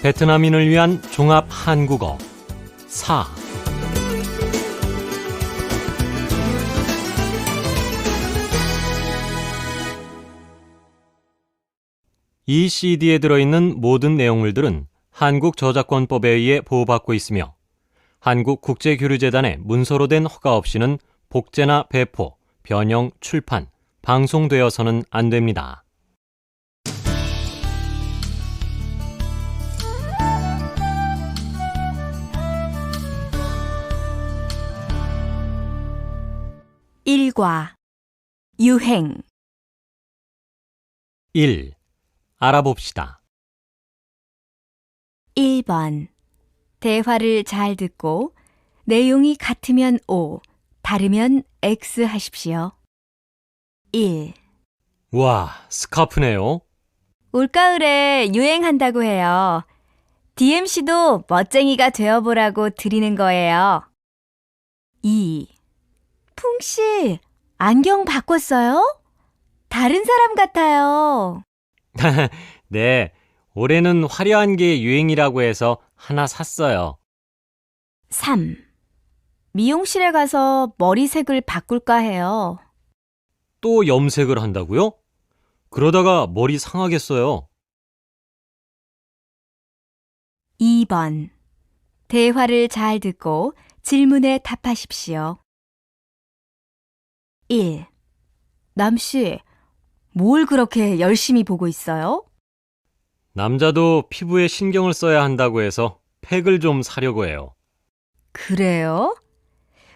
베트남인을 위한 종합 한국어 4. 이 CD에 들어있는 모든 내용물들은 한국저작권법에 의해 보호받고 있으며 한국국제교류재단의 문서로 된 허가 없이는 복제나 배포, 변형, 출판, 방송되어서는 안 됩니다. 일과 유행 1. 알아봅시다. 1번 대화를 잘 듣고 내용이 같으면 O, 다르면 X 하십시오. 1. 와, 스카프네요. 올가을에 유행한다고 해요. DMC도 멋쟁이가 되어보라고 드리는 거예요. 2. 풍씨, 안경 바꿨어요? 다른 사람 같아요. 네, 올해는 화려한 게 유행이라고 해서 하나 샀어요. 3. 미용실에 가서 머리색을 바꿀까 해요. 또 염색을 한다고요? 그러다가 머리 상하겠어요. 2번 대화를 잘 듣고 질문에 답하십시오. 1. 남씨, 뭘 그렇게 열심히 보고 있어요? 남자도 피부에 신경을 써야 한다고 해서 팩을 좀 사려고 해요. 그래요?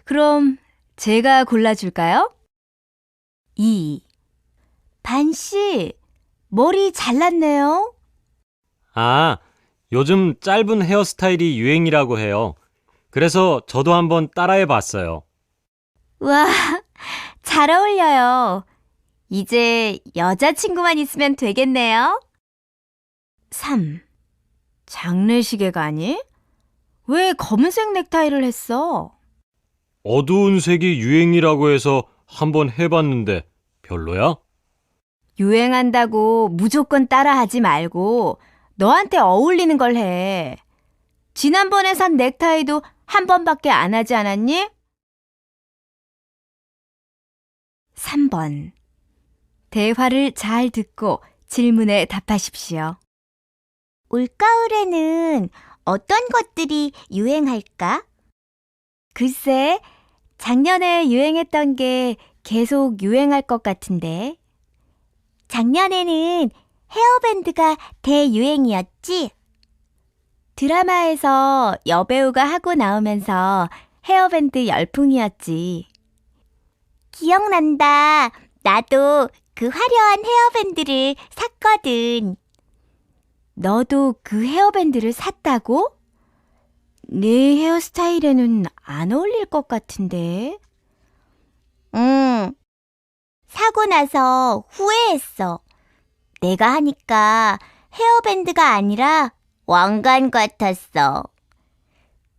그럼 제가 골라줄까요? 2. 반씨, 머리 잘랐네요. 아, 요즘 짧은 헤어스타일이 유행이라고 해요. 그래서 저도 한번 따라해 봤어요. 와, 잘 어울려요. 이제 여자친구만 있으면 되겠네요. 3. 장례식에 가니? 왜 검은색 넥타이를 했어? 어두운 색이 유행이라고 해서 한번 해봤는데 별로야? 유행한다고 무조건 따라하지 말고 너한테 어울리는 걸 해. 지난번에 산 넥타이도 한 번밖에 안 하지 않았니? 3번 대화를 잘 듣고 질문에 답하십시오. 올가을에는 어떤 것들이 유행할까? 글쎄, 작년에 유행했던 게 계속 유행할 것 같은데. 작년에는 헤어밴드가 대유행이었지? 드라마에서 여배우가 하고 나오면서 헤어밴드 열풍이었지. 기억난다. 나도 그 화려한 헤어밴드를 샀거든. 너도 그 헤어밴드를 샀다고? 내 헤어스타일에는 안 어울릴 것 같은데. 응. 사고 나서 후회했어. 내가 하니까 헤어밴드가 아니라 왕관 같았어.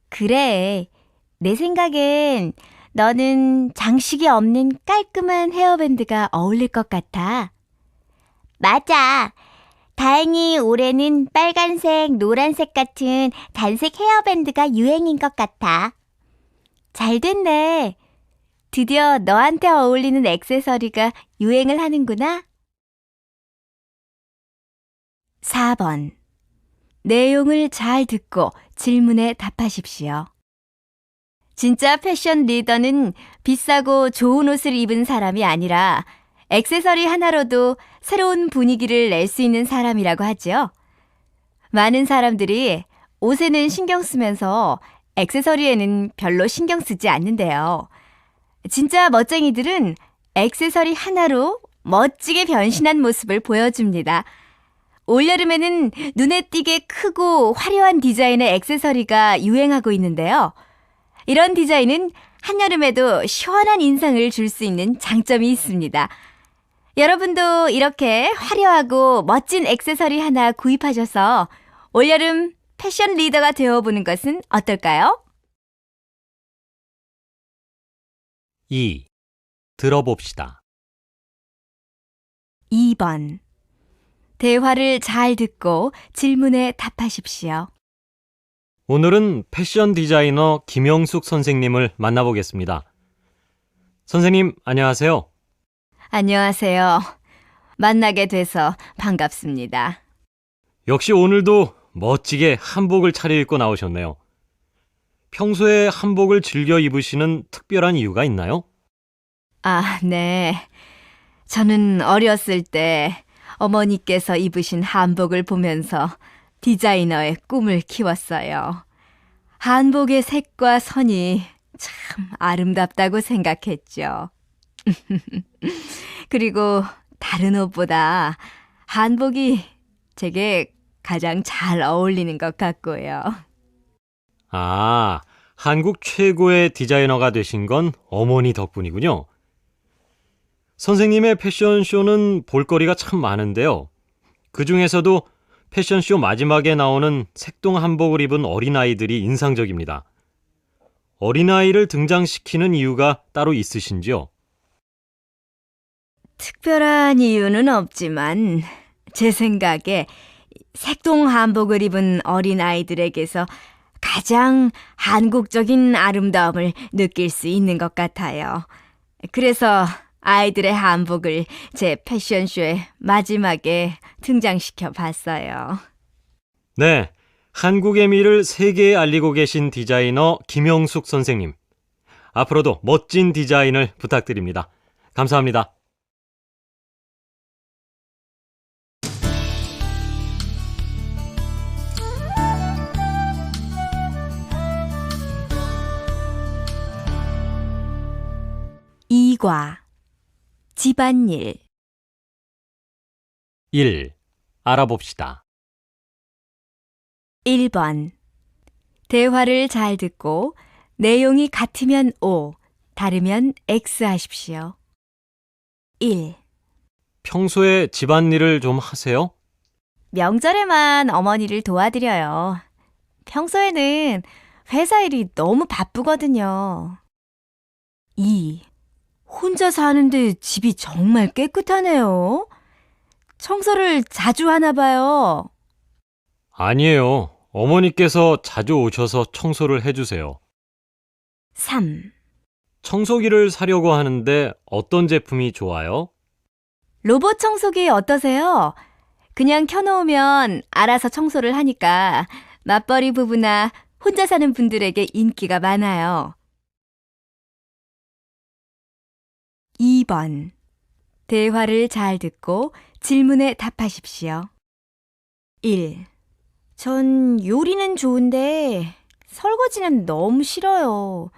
그래. 내 생각엔 너는 장식이 없는 깔끔한 헤어밴드가 어울릴 것 같아. 맞아. 다행히 올해는 빨간색, 노란색 같은 단색 헤어밴드가 유행인 것 같아. 잘 됐네. 드디어 너한테 어울리는 액세서리가 유행을 하는구나. 4번 내용을 잘 듣고 질문에 답하십시오. 진짜 패션 리더는 비싸고 좋은 옷을 입은 사람이 아니라 액세서리 하나로도 새로운 분위기를 낼 수 있는 사람이라고 하죠. 많은 사람들이 옷에는 신경 쓰면서 액세서리에는 별로 신경 쓰지 않는데요. 진짜 멋쟁이들은 액세서리 하나로 멋지게 변신한 모습을 보여줍니다. 올여름에는 눈에 띄게 크고 화려한 디자인의 액세서리가 유행하고 있는데요. 이런 디자인은 한여름에도 시원한 인상을 줄 수 있는 장점이 있습니다. 여러분도 이렇게 화려하고 멋진 액세서리 하나 구입하셔서 올여름 패션 리더가 되어보는 것은 어떨까요? 2. 들어봅시다. 2번 대화를 잘 듣고 질문에 답하십시오. 오늘은 패션 디자이너 김영숙 선생님을 만나보겠습니다. 선생님, 안녕하세요. 안녕하세요. 만나게 돼서 반갑습니다. 역시 오늘도 멋지게 한복을 차려입고 나오셨네요. 평소에 한복을 즐겨 입으시는 특별한 이유가 있나요? 아, 네. 저는 어렸을 때 어머니께서 입으신 한복을 보면서 디자이너의 꿈을 키웠어요. 한복의 색과 선이 참 아름답다고 생각했죠. 그리고 다른 옷보다 한복이 제게 가장 잘 어울리는 것 같고요. 아, 한국 최고의 디자이너가 되신 건 어머니 덕분이군요. 선생님의 패션쇼는 볼거리가 참 많은데요. 그 중에서도 패션쇼 마지막에 나오는 색동 한복을 입은 어린아이들이 인상적입니다. 어린아이를 등장시키는 이유가 따로 있으신지요? 특별한 이유는 없지만 제 생각에 색동 한복을 입은 어린아이들에게서 가장 한국적인 아름다움을 느낄 수 있는 것 같아요. 그래서 아이들의 한복을 제 패션쇼의 마지막에 등장시켜 봤어요. 네, 한국의 미를 세계에 알리고 계신 디자이너 김영숙 선생님. 앞으로도 멋진 디자인을 부탁드립니다. 감사합니다. 이과 집안일 1. 알아봅시다. 1번 대화를 잘 듣고 내용이 같으면 O, 다르면 X 하십시오. 1. 평소에 집안일을 좀 하세요? 명절에만 어머니를 도와드려요. 평소에는 회사 일이 너무 바쁘거든요. 2. 혼자 사는데 집이 정말 깨끗하네요. 청소를 자주 하나 봐요. 아니에요. 어머니께서 자주 오셔서 청소를 해주세요. 3. 청소기를 사려고 하는데 어떤 제품이 좋아요? 로봇 청소기 어떠세요? 그냥 켜놓으면 알아서 청소를 하니까 맞벌이 부부나 혼자 사는 분들에게 인기가 많아요. 2번. 대화를 잘 듣고 질문에 답하십시오. 1. 전 요리는 좋은데 설거지는 너무 싫어요.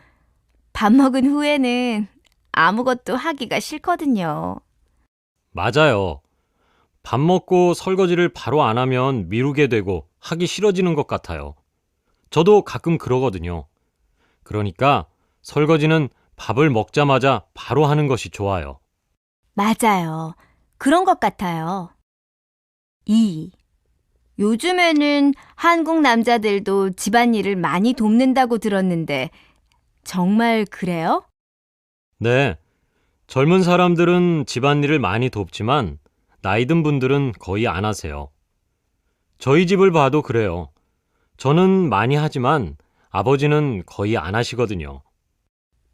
밥 먹은 후에는 아무것도 하기가 싫거든요. 맞아요. 밥 먹고 설거지를 바로 안 하면 미루게 되고 하기 싫어지는 것 같아요. 저도 가끔 그러거든요. 그러니까 설거지는 밥을 먹자마자 바로 하는 것이 좋아요. 맞아요. 그런 것 같아요. 2. 요즘에는 한국 남자들도 집안일을 많이 돕는다고 들었는데 정말 그래요? 네, 젊은 사람들은 집안일을 많이 돕지만 나이 든 분들은 거의 안 하세요. 저희 집을 봐도 그래요. 저는 많이 하지만 아버지는 거의 안 하시거든요.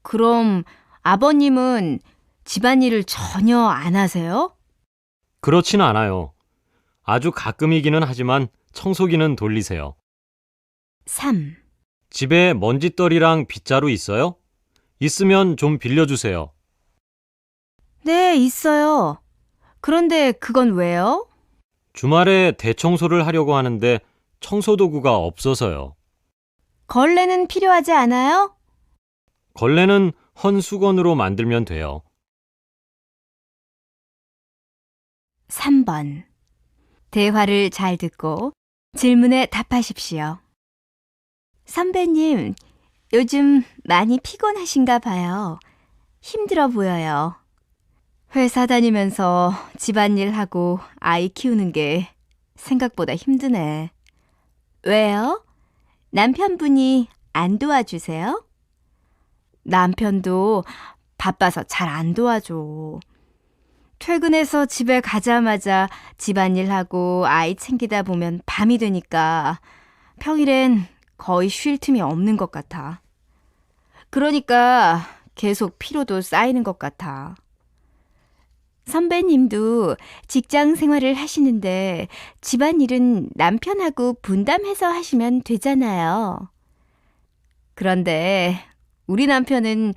그럼 아버님은 집안일을 전혀 안 하세요? 그렇진 않아요. 아주 가끔이기는 하지만 청소기는 돌리세요. 3. 집에 먼지떨이랑 빗자루 있어요? 있으면 좀 빌려주세요. 네, 있어요. 그런데 그건 왜요? 주말에 대청소를 하려고 하는데 청소도구가 없어서요. 걸레는 필요하지 않아요? 걸레는 헌수건으로 만들면 돼요. 3번. 대화를 잘 듣고 질문에 답하십시오. 선배님, 요즘 많이 피곤하신가 봐요. 힘들어 보여요. 회사 다니면서 집안일하고 아이 키우는 게 생각보다 힘드네. 왜요? 남편분이 안 도와주세요? 남편도 바빠서 잘 안 도와줘. 퇴근해서 집에 가자마자 집안일하고 아이 챙기다 보면 밤이 되니까 평일엔 거의 쉴 틈이 없는 것 같아. 그러니까 계속 피로도 쌓이는 것 같아. 선배님도 직장 생활을 하시는데 집안일은 남편하고 분담해서 하시면 되잖아요. 그런데 우리 남편은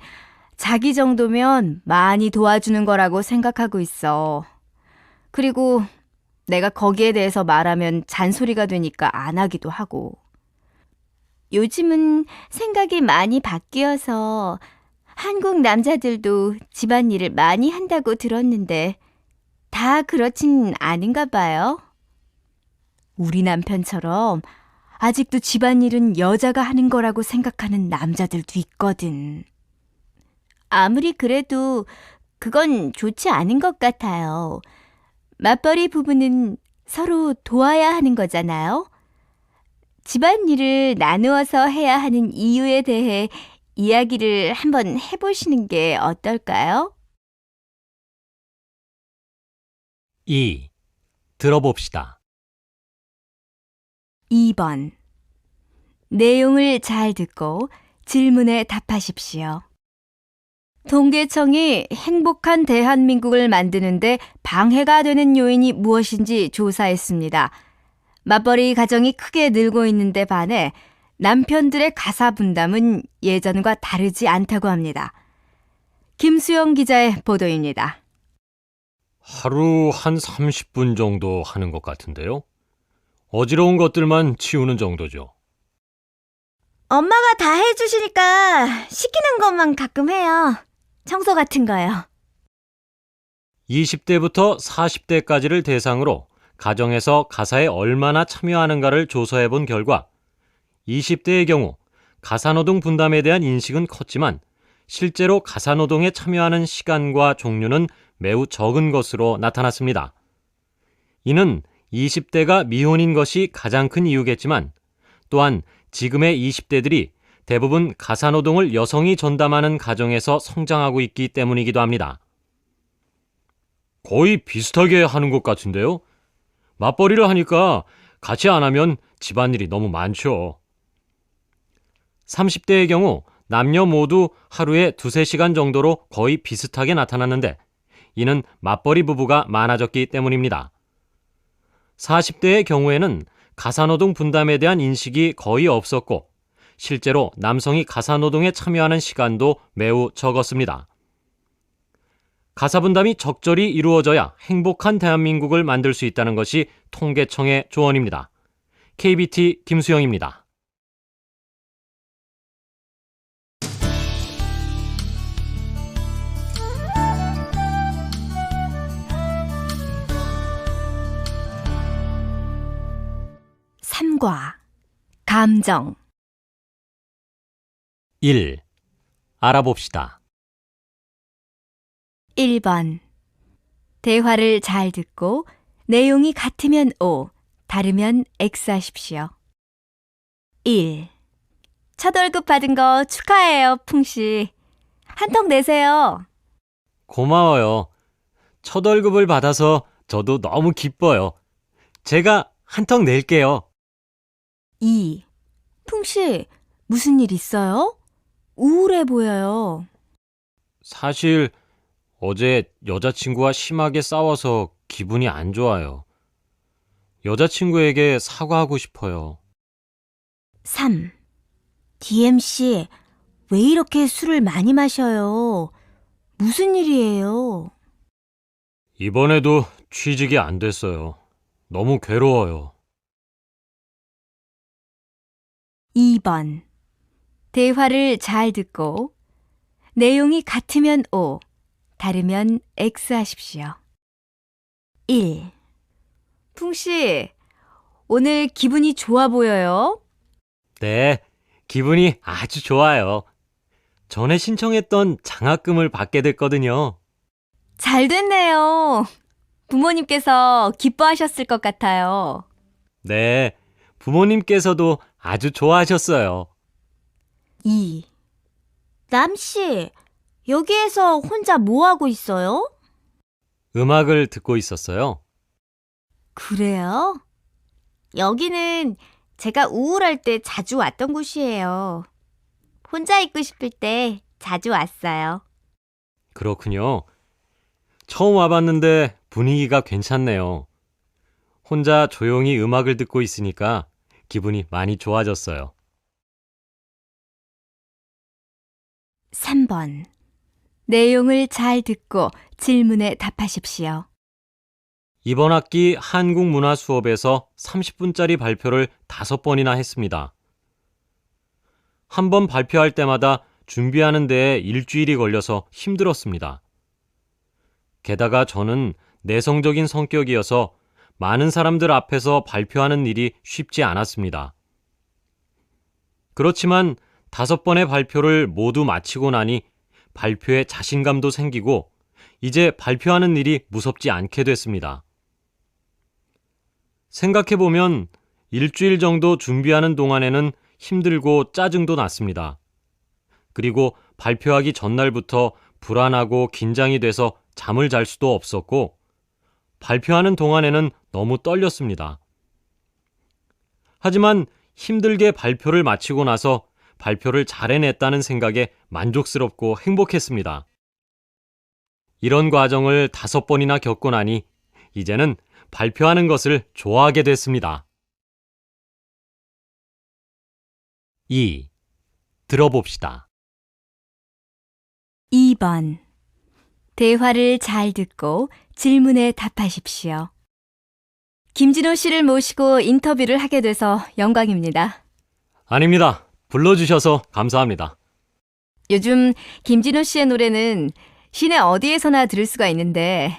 자기 정도면 많이 도와주는 거라고 생각하고 있어. 그리고 내가 거기에 대해서 말하면 잔소리가 되니까 안 하기도 하고. 요즘은 생각이 많이 바뀌어서 한국 남자들도 집안일을 많이 한다고 들었는데 다 그렇진 아닌가 봐요. 우리 남편처럼 아직도 집안일은 여자가 하는 거라고 생각하는 남자들도 있거든. 아무리 그래도 그건 좋지 않은 것 같아요. 맞벌이 부부는 서로 도와야 하는 거잖아요. 집안일을 나누어서 해야 하는 이유에 대해 이야기를 한번 해보시는 게 어떨까요? 2. 들어봅시다. 2번. 내용을 잘 듣고 질문에 답하십시오. 통계청이 행복한 대한민국을 만드는데 방해가 되는 요인이 무엇인지 조사했습니다. 맞벌이 가정이 크게 늘고 있는데 반해 남편들의 가사 분담은 예전과 다르지 않다고 합니다. 김수영 기자의 보도입니다. 하루 한 30분 정도 하는 것 같은데요. 어지러운 것들만 치우는 정도죠. 엄마가 다 해주시니까 시키는 것만 가끔 해요. 청소 같은 거요. 20대부터 40대까지를 대상으로 가정에서 가사에 얼마나 참여하는가를 조사해 본 결과 20대의 경우 가사노동 분담에 대한 인식은 컸지만 실제로 가사노동에 참여하는 시간과 종류는 매우 적은 것으로 나타났습니다. 이는 20대가 미혼인 것이 가장 큰 이유겠지만 또한 지금의 20대들이 대부분 가사노동을 여성이 전담하는 가정에서 성장하고 있기 때문이기도 합니다. 거의 비슷하게 하는 것 같은데요. 맞벌이를 하니까 같이 안 하면 집안일이 너무 많죠. 30대의 경우 남녀 모두 하루에 2-3시간 정도로 거의 비슷하게 나타났는데 이는 맞벌이 부부가 많아졌기 때문입니다. 40대의 경우에는 가사노동 분담에 대한 인식이 거의 없었고 실제로 남성이 가사노동에 참여하는 시간도 매우 적었습니다. 가사분담이 적절히 이루어져야 행복한 대한민국을 만들 수 있다는 것이 통계청의 조언입니다. KBT 김수영입니다. 삼과 감정. 1. 알아봅시다. 1번. 대화를 잘 듣고 내용이 같으면 O, 다르면 X 하십시오. 1. 첫 월급 받은 거 축하해요, 풍씨. 한 통 내세요. 고마워요. 첫 월급을 받아서 저도 너무 기뻐요. 제가 한 턱 낼게요. 2. 풍씨, 무슨 일 있어요? 우울해 보여요. 사실 어제 여자친구와 심하게 싸워서 기분이 안 좋아요. 여자친구에게 사과하고 싶어요. 3. DM씨, 왜 이렇게 술을 많이 마셔요? 무슨 일이에요? 이번에도 취직이 안 됐어요. 너무 괴로워요. 2번. 대화를 잘 듣고 내용이 같으면 O, 다르면 X 하십시오. 1. 풍씨, 오늘 기분이 좋아 보여요? 네, 기분이 아주 좋아요. 전에 신청했던 장학금을 받게 됐거든요. 잘 됐네요. 부모님께서 기뻐하셨을 것 같아요. 네, 부모님께서도 아주 좋아하셨어요. 2. 남씨, 여기에서 혼자 뭐 하고 있어요? 음악을 듣고 있었어요. 그래요? 여기는 제가 우울할 때 자주 왔던 곳이에요. 혼자 있고 싶을 때 자주 왔어요. 그렇군요. 처음 와봤는데 분위기가 괜찮네요. 혼자 조용히 음악을 듣고 있으니까 기분이 많이 좋아졌어요. 3번. 내용을 잘 듣고 질문에 답하십시오. 이번 학기 한국 문화 수업에서 30분짜리 발표를 5번이나 했습니다. 한 번 발표할 때마다 준비하는 데에 일주일이 걸려서 힘들었습니다. 게다가 저는 내성적인 성격이어서 많은 사람들 앞에서 발표하는 일이 쉽지 않았습니다. 그렇지만 5번의 발표를 모두 마치고 나니 발표에 자신감도 생기고 이제 발표하는 일이 무섭지 않게 됐습니다. 생각해보면 일주일 정도 준비하는 동안에는 힘들고 짜증도 났습니다. 그리고 발표하기 전날부터 불안하고 긴장이 돼서 잠을 잘 수도 없었고 발표하는 동안에는 너무 떨렸습니다. 하지만 힘들게 발표를 마치고 나서 발표를 잘 해냈다는 생각에 만족스럽고 행복했습니다. 이런 과정을 5번이나 겪고 나니 이제는 발표하는 것을 좋아하게 됐습니다. 2. 들어봅시다. 2번. 대화를 잘 듣고 질문에 답하십시오. 김진호 씨를 모시고 인터뷰를 하게 돼서 영광입니다. 아닙니다. 불러주셔서 감사합니다. 요즘 김진호 씨의 노래는 시내 어디에서나 들을 수가 있는데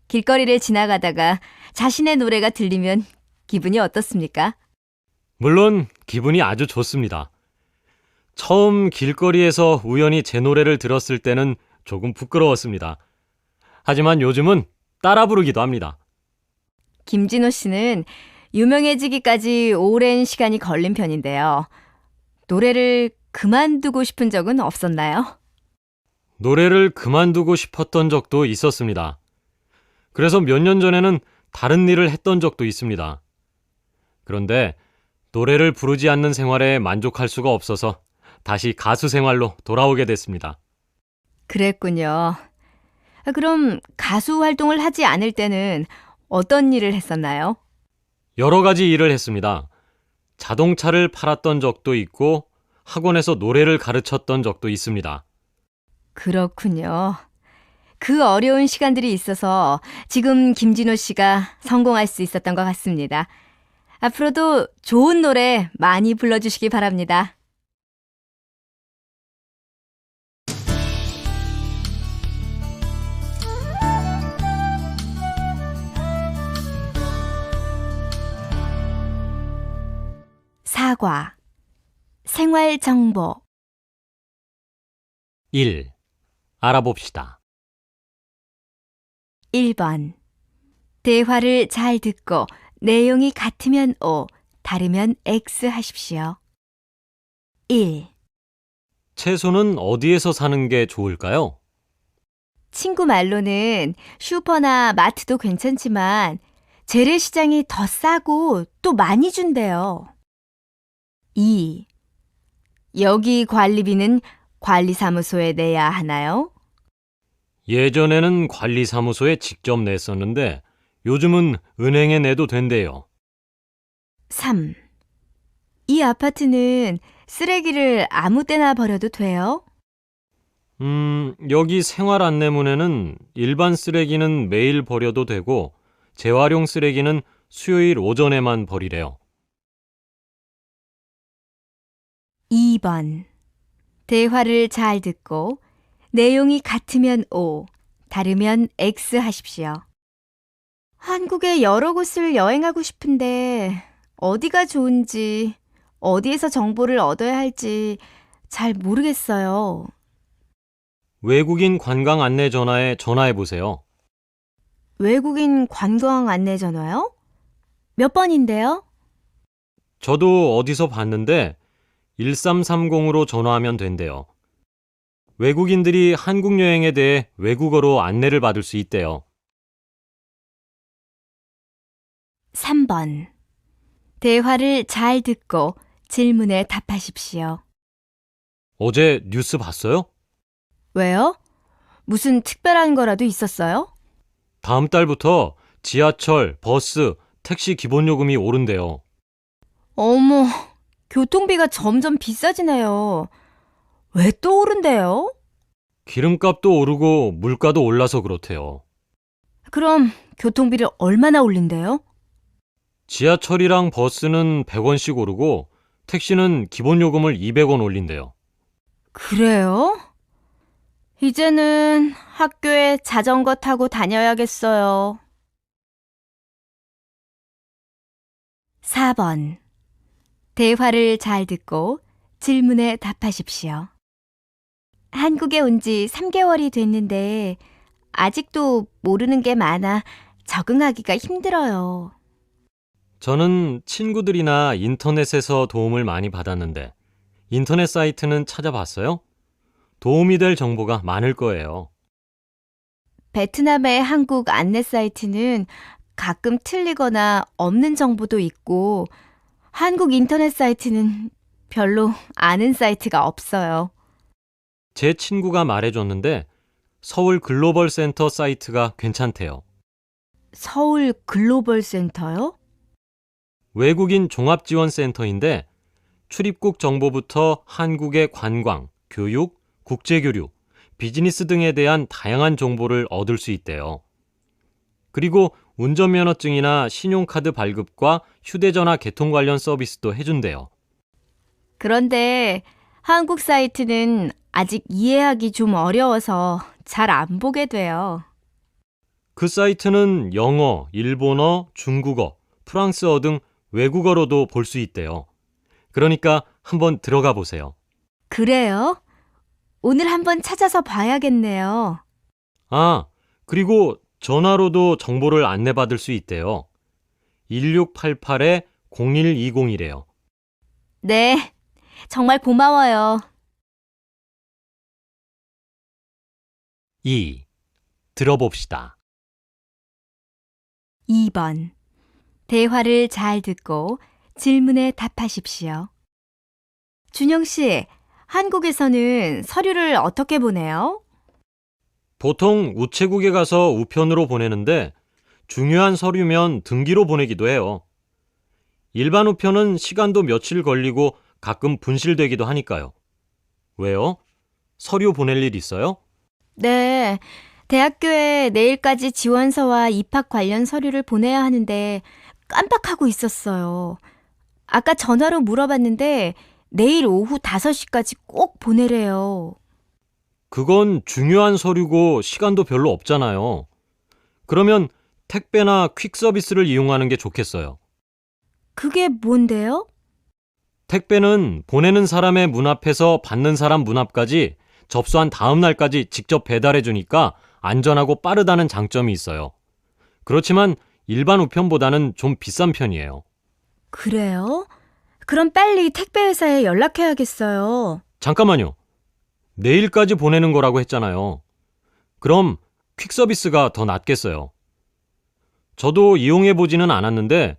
길거리를 지나가다가 자신의 노래가 들리면 기분이 어떻습니까? 물론 기분이 아주 좋습니다. 처음 길거리에서 우연히 제 노래를 들었을 때는 조금 부끄러웠습니다. 하지만 요즘은 따라 부르기도 합니다. 김진호 씨는 유명해지기까지 오랜 시간이 걸린 편인데요. 노래를 그만두고 싶은 적은 없었나요? 노래를 그만두고 싶었던 적도 있었습니다. 그래서 몇 년 전에는 다른 일을 했던 적도 있습니다. 그런데 노래를 부르지 않는 생활에 만족할 수가 없어서 다시 가수 생활로 돌아오게 됐습니다. 그랬군요. 그럼 가수 활동을 하지 않을 때는 어떤 일을 했었나요? 여러 가지 일을 했습니다. 자동차를 팔았던 적도 있고 학원에서 노래를 가르쳤던 적도 있습니다. 그렇군요. 그 어려운 시간들이 있어서 지금 김진호 씨가 성공할 수 있었던 것 같습니다. 앞으로도 좋은 노래 많이 불러주시기 바랍니다. 사과. 생활 정보. 1. 알아봅시다. 1번. 대화를 잘 듣고 내용이 같으면 O, 다르면 X 하십시오. 1. 채소는 어디에서 사는 게 좋을까요? 친구 말로는 슈퍼나 마트도 괜찮지만 재래시장이 더 싸고 또 많이 준대요. 2. 여기 관리비는 관리사무소에 내야 하나요? 예전에는 관리사무소에 직접 냈었는데 요즘은 은행에 내도 된대요. 3. 이 아파트는 쓰레기를 아무 때나 버려도 돼요? 여기 생활 안내문에는 일반 쓰레기는 매일 버려도 되고 재활용 쓰레기는 수요일 오전에만 버리래요. 2번. 대화를 잘 듣고 내용이 같으면 O, 다르면 X 하십시오. 한국의 여러 곳을 여행하고 싶은데 어디가 좋은지, 어디에서 정보를 얻어야 할지 잘 모르겠어요. 외국인 관광 안내 전화에 전화해 보세요. 외국인 관광 안내 전화요? 몇 번인데요? 저도 어디서 봤는데 1330으로 전화하면 된대요. 외국인들이 한국 여행에 대해 외국어로 안내를 받을 수 있대요. 3번. 대화를 잘 듣고 질문에 답하십시오. 어제 뉴스 봤어요? 왜요? 무슨 특별한 거라도 있었어요? 다음 달부터 지하철, 버스, 택시 기본요금이 오른대요. 어머, 교통비가 점점 비싸지네요. 왜 또 오른대요? 기름값도 오르고 물가도 올라서 그렇대요. 그럼 교통비를 얼마나 올린대요? 지하철이랑 버스는 100원씩 오르고 택시는 기본요금을 200원 올린대요. 그래요? 이제는 학교에 자전거 타고 다녀야겠어요. 4번. 대화를 잘 듣고 질문에 답하십시오. 한국에 온 지 3개월이 됐는데 아직도 모르는 게 많아 적응하기가 힘들어요. 저는 친구들이나 인터넷에서 도움을 많이 받았는데 인터넷 사이트는 찾아봤어요? 도움이 될 정보가 많을 거예요. 베트남의 한국 안내 사이트는 가끔 틀리거나 없는 정보도 있고 한국 인터넷 사이트는 별로 아는 사이트가 없어요. 제 친구가 말해줬는데 서울 글로벌 센터 사이트가 괜찮대요. 서울 글로벌 센터요? 외국인 종합지원센터인데 출입국 정보부터 한국의 관광, 교육, 국제교류, 비즈니스 등에 대한 다양한 정보를 얻을 수 있대요. 그리고 운전면허증이나 신용카드 발급과 휴대전화 개통 관련 서비스도 해준대요. 그런데 한국 사이트는 아직 이해하기 좀 어려워서 잘 안 보게 돼요. 그 사이트는 영어, 일본어, 중국어, 프랑스어 등 외국어로도 볼 수 있대요. 그러니까 한번 들어가 보세요. 그래요? 오늘 한번 찾아서 봐야겠네요. 아, 그리고 전화로도 정보를 안내받을 수 있대요. 1688-0120이래요. 네, 정말 고마워요. 2. 들어봅시다. 2번. 대화를 잘 듣고 질문에 답하십시오. 준영 씨, 한국에서는 서류를 어떻게 보내요? 보통 우체국에 가서 우편으로 보내는데 중요한 서류면 등기로 보내기도 해요. 일반 우편은 시간도 며칠 걸리고 가끔 분실되기도 하니까요. 왜요? 서류 보낼 일 있어요? 네, 대학교에 내일까지 지원서와 입학 관련 서류를 보내야 하는데 깜빡하고 있었어요. 아까 전화로 물어봤는데 내일 오후 5시까지 꼭 보내래요. 그건 중요한 서류고 시간도 별로 없잖아요. 그러면 택배나 퀵 서비스를 이용하는 게 좋겠어요. 그게 뭔데요? 택배는 보내는 사람의 문 앞에서 받는 사람 문 앞까지 접수한 다음 날까지 직접 배달해 주니까 안전하고 빠르다는 장점이 있어요. 그렇지만 일반 우편보다는 좀 비싼 편이에요. 그래요? 그럼 빨리 택배회사에 연락해야겠어요. 잠깐만요. 내일까지 보내는 거라고 했잖아요. 그럼 퀵 서비스가 더 낫겠어요. 저도 이용해 보지는 않았는데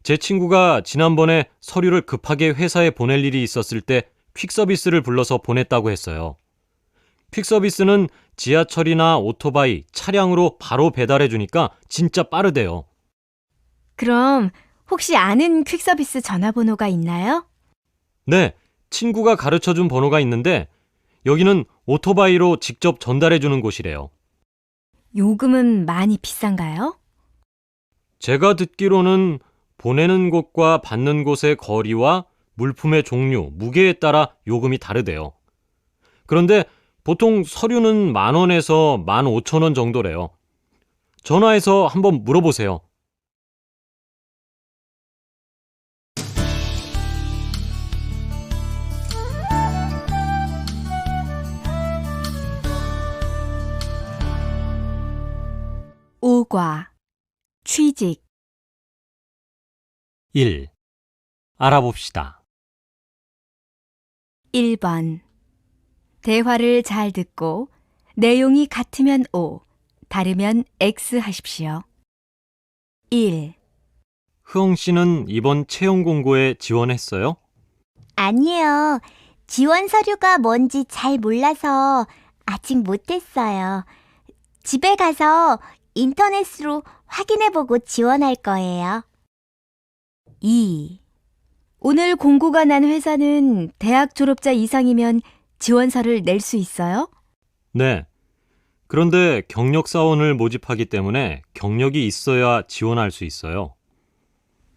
제 친구가 지난번에 서류를 급하게 회사에 보낼 일이 있었을 때 퀵 서비스를 불러서 보냈다고 했어요. 퀵 서비스는 지하철이나 오토바이, 차량으로 바로 배달해 주니까 진짜 빠르대요. 그럼 혹시 아는 퀵서비스 전화번호가 있나요? 네, 친구가 가르쳐 준 번호가 있는데 여기는 오토바이로 직접 전달해 주는 곳이래요. 요금은 많이 비싼가요? 제가 듣기로는 보내는 곳과 받는 곳의 거리와 물품의 종류, 무게에 따라 요금이 다르대요. 그런데 보통 서류는 10,000원에서 15,000원 정도래요. 전화해서 한번 물어보세요. 오과, 취직. 1. 알아봅시다. 1번. 대화를 잘 듣고 내용이 같으면 O, 다르면 X 하십시오. 1. 흐엉 씨는 이번 채용 공고에 지원했어요? 아니요. 지원 서류가 뭔지 잘 몰라서 아직 못했어요. 집에 가서 인터넷으로 확인해보고 지원할 거예요. 2. 오늘 공고가 난 회사는 대학 졸업자 이상이면 지원서를 낼 수 있어요? 네. 그런데 경력 사원을 모집하기 때문에 경력이 있어야 지원할 수 있어요.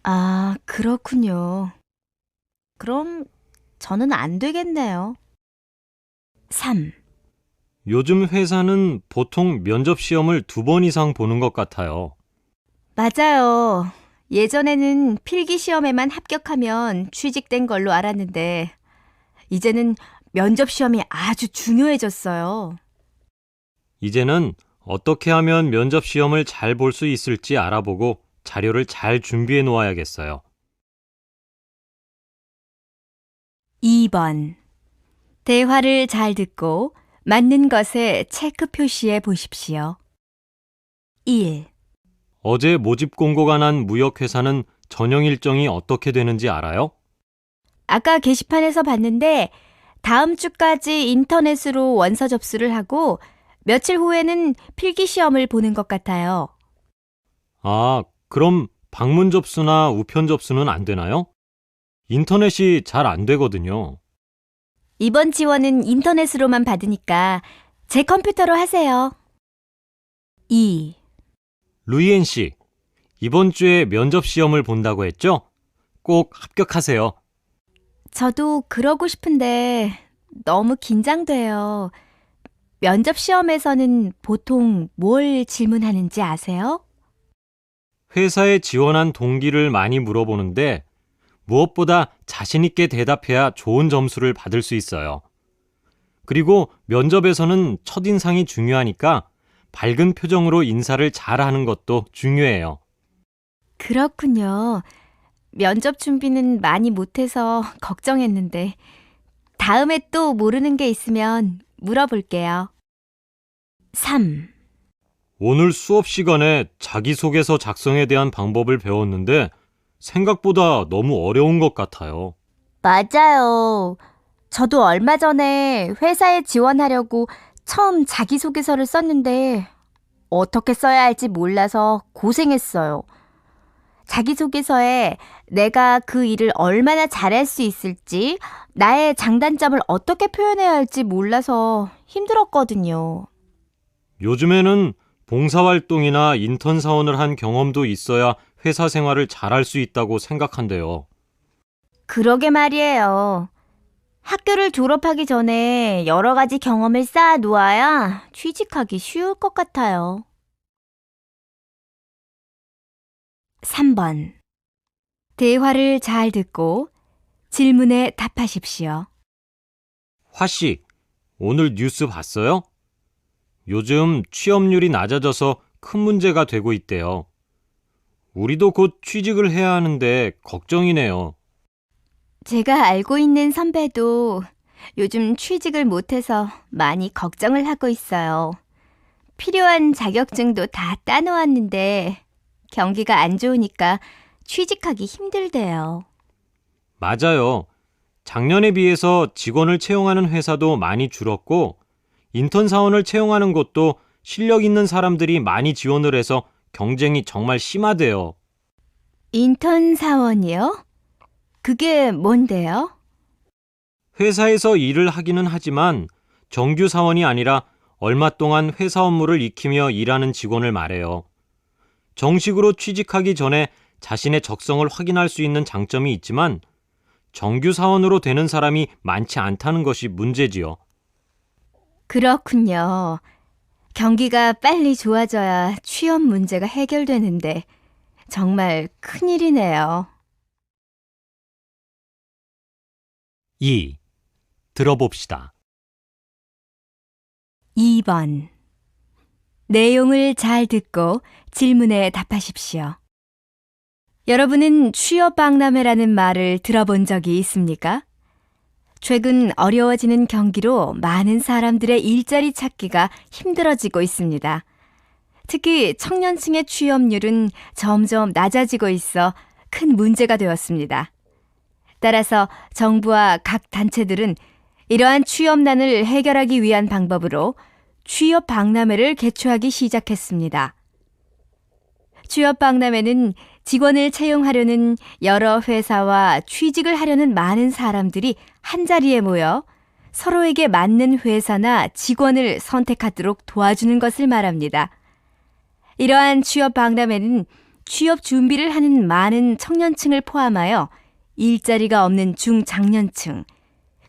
아, 그렇군요. 그럼 저는 안 되겠네요. 3. 요즘 회사는 보통 면접 시험을 2번 이상 보는 것 같아요. 맞아요. 예전에는 필기 시험에만 합격하면 취직된 걸로 알았는데, 이제는 면접 시험이 아주 중요해졌어요. 이제는 어떻게 하면 면접 시험을 잘 볼 수 있을지 알아보고 자료를 잘 준비해 놓아야겠어요. 2번. 대화를 잘 듣고 맞는 것에 체크 표시해 보십시오. 1. 어제 모집 공고가 난 무역회사는 전형 일정이 어떻게 되는지 알아요? 아까 게시판에서 봤는데 다음 주까지 인터넷으로 원서 접수를 하고 며칠 후에는 필기 시험을 보는 것 같아요. 아, 그럼 방문 접수나 우편 접수는 안 되나요? 인터넷이 잘 안 되거든요. 이번 지원은 인터넷으로만 받으니까 제 컴퓨터로 하세요. 2. 루이엔 씨, 이번 주에 면접 시험을 본다고 했죠? 꼭 합격하세요. 저도 그러고 싶은데 너무 긴장돼요. 면접 시험에서는 보통 뭘 질문하는지 아세요? 회사에 지원한 동기를 많이 물어보는데 무엇보다 자신 있게 대답해야 좋은 점수를 받을 수 있어요. 그리고 면접에서는 첫인상이 중요하니까 밝은 표정으로 인사를 잘하는 것도 중요해요. 그렇군요. 면접 준비는 많이 못해서 걱정했는데 다음에 또 모르는 게 있으면 물어볼게요. 3. 오늘 수업 시간에 자기소개서 작성에 대한 방법을 배웠는데 생각보다 너무 어려운 것 같아요. 맞아요. 저도 얼마 전에 회사에 지원하려고 처음 자기소개서를 썼는데 어떻게 써야 할지 몰라서 고생했어요. 자기소개서에 내가 그 일을 얼마나 잘할 수 있을지, 나의 장단점을 어떻게 표현해야 할지 몰라서 힘들었거든요. 요즘에는 봉사활동이나 인턴 사원을 한 경험도 있어야 회사 생활을 잘할 수 있다고 생각한대요. 그러게 말이에요. 학교를 졸업하기 전에 여러 가지 경험을 쌓아 놓아야 취직하기 쉬울 것 같아요. 3번. 대화를 잘 듣고 질문에 답하십시오. 화씨, 오늘 뉴스 봤어요? 요즘 취업률이 낮아져서 큰 문제가 되고 있대요. 우리도 곧 취직을 해야 하는데 걱정이네요. 제가 알고 있는 선배도 요즘 취직을 못해서 많이 걱정을 하고 있어요. 필요한 자격증도 다 따놓았는데 경기가 안 좋으니까 취직하기 힘들대요. 맞아요. 작년에 비해서 직원을 채용하는 회사도 많이 줄었고 인턴 사원을 채용하는 곳도 실력 있는 사람들이 많이 지원을 해서 경쟁이 정말 심하대요. 인턴 사원이요? 그게 뭔데요? 회사에서 일을 하기는 하지만 정규 사원이 아니라 얼마 동안 회사 업무를 익히며 일하는 직원을 말해요. 정식으로 취직하기 전에 자신의 적성을 확인할 수 있는 장점이 있지만 정규 사원으로 되는 사람이 많지 않다는 것이 문제지요. 그렇군요. 경기가 빨리 좋아져야 취업 문제가 해결되는데 정말 큰일이네요. 2. 들어봅시다. 2번. 내용을 잘 듣고 질문에 답하십시오. 여러분은 취업박람회라는 말을 들어본 적이 있습니까? 최근 어려워지는 경기로 많은 사람들의 일자리 찾기가 힘들어지고 있습니다. 특히 청년층의 취업률은 점점 낮아지고 있어 큰 문제가 되었습니다. 따라서 정부와 각 단체들은 이러한 취업난을 해결하기 위한 방법으로 취업 박람회를 개최하기 시작했습니다. 취업 박람회는 직원을 채용하려는 여러 회사와 취직을 하려는 많은 사람들이 한자리에 모여 서로에게 맞는 회사나 직원을 선택하도록 도와주는 것을 말합니다. 이러한 취업 박람회는 취업 준비를 하는 많은 청년층을 포함하여 일자리가 없는 중장년층,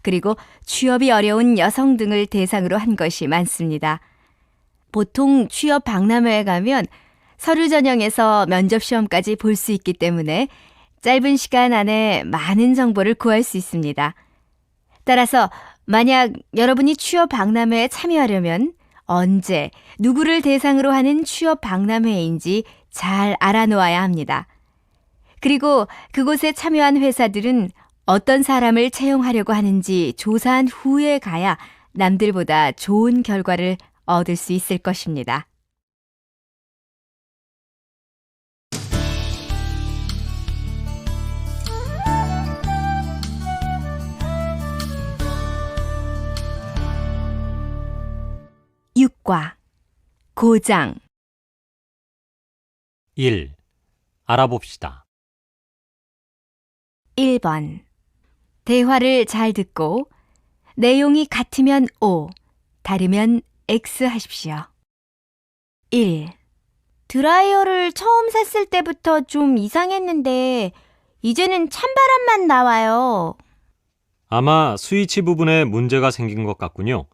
그리고 취업이 어려운 여성 등을 대상으로 한 것이 많습니다. 보통 취업 박람회에 가면 서류 전형에서 면접 시험까지 볼 수 있기 때문에 짧은 시간 안에 많은 정보를 구할 수 있습니다. 따라서 만약 여러분이 취업 박람회에 참여하려면 언제, 누구를 대상으로 하는 취업 박람회인지 잘 알아놓아야 합니다. 그리고 그곳에 참여한 회사들은 어떤 사람을 채용하려고 하는지 조사한 후에 가야 남들보다 좋은 결과를 얻을 수 있을 것입니다. 육과 고장 1. 알아봅시다. 1번. 대화를 잘 듣고 내용이 같으면 O, 다르면 X 하십시오. 1. 드라이어를 처음 샀을 때부터 좀 이상했는데 이제는 찬바람만 나와요. 아마 스위치 부분에 문제가 생긴 것 같군요.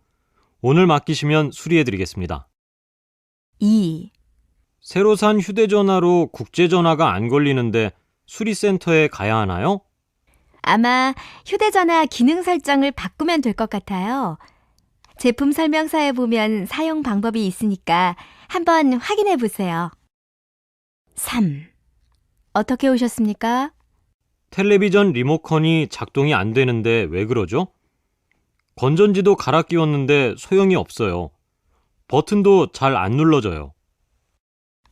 오늘 맡기시면 수리해드리겠습니다. 2. 새로 산 휴대전화로 국제전화가 안 걸리는데 수리센터에 가야 하나요? 아마 휴대전화 기능 설정을 바꾸면 될 것 같아요. 제품 설명서에 보면 사용 방법이 있으니까 한번 확인해 보세요. 3. 어떻게 오셨습니까? 텔레비전 리모컨이 작동이 안 되는데 왜 그러죠? 건전지도 갈아 끼웠는데 소용이 없어요. 버튼도 잘 안 눌러져요.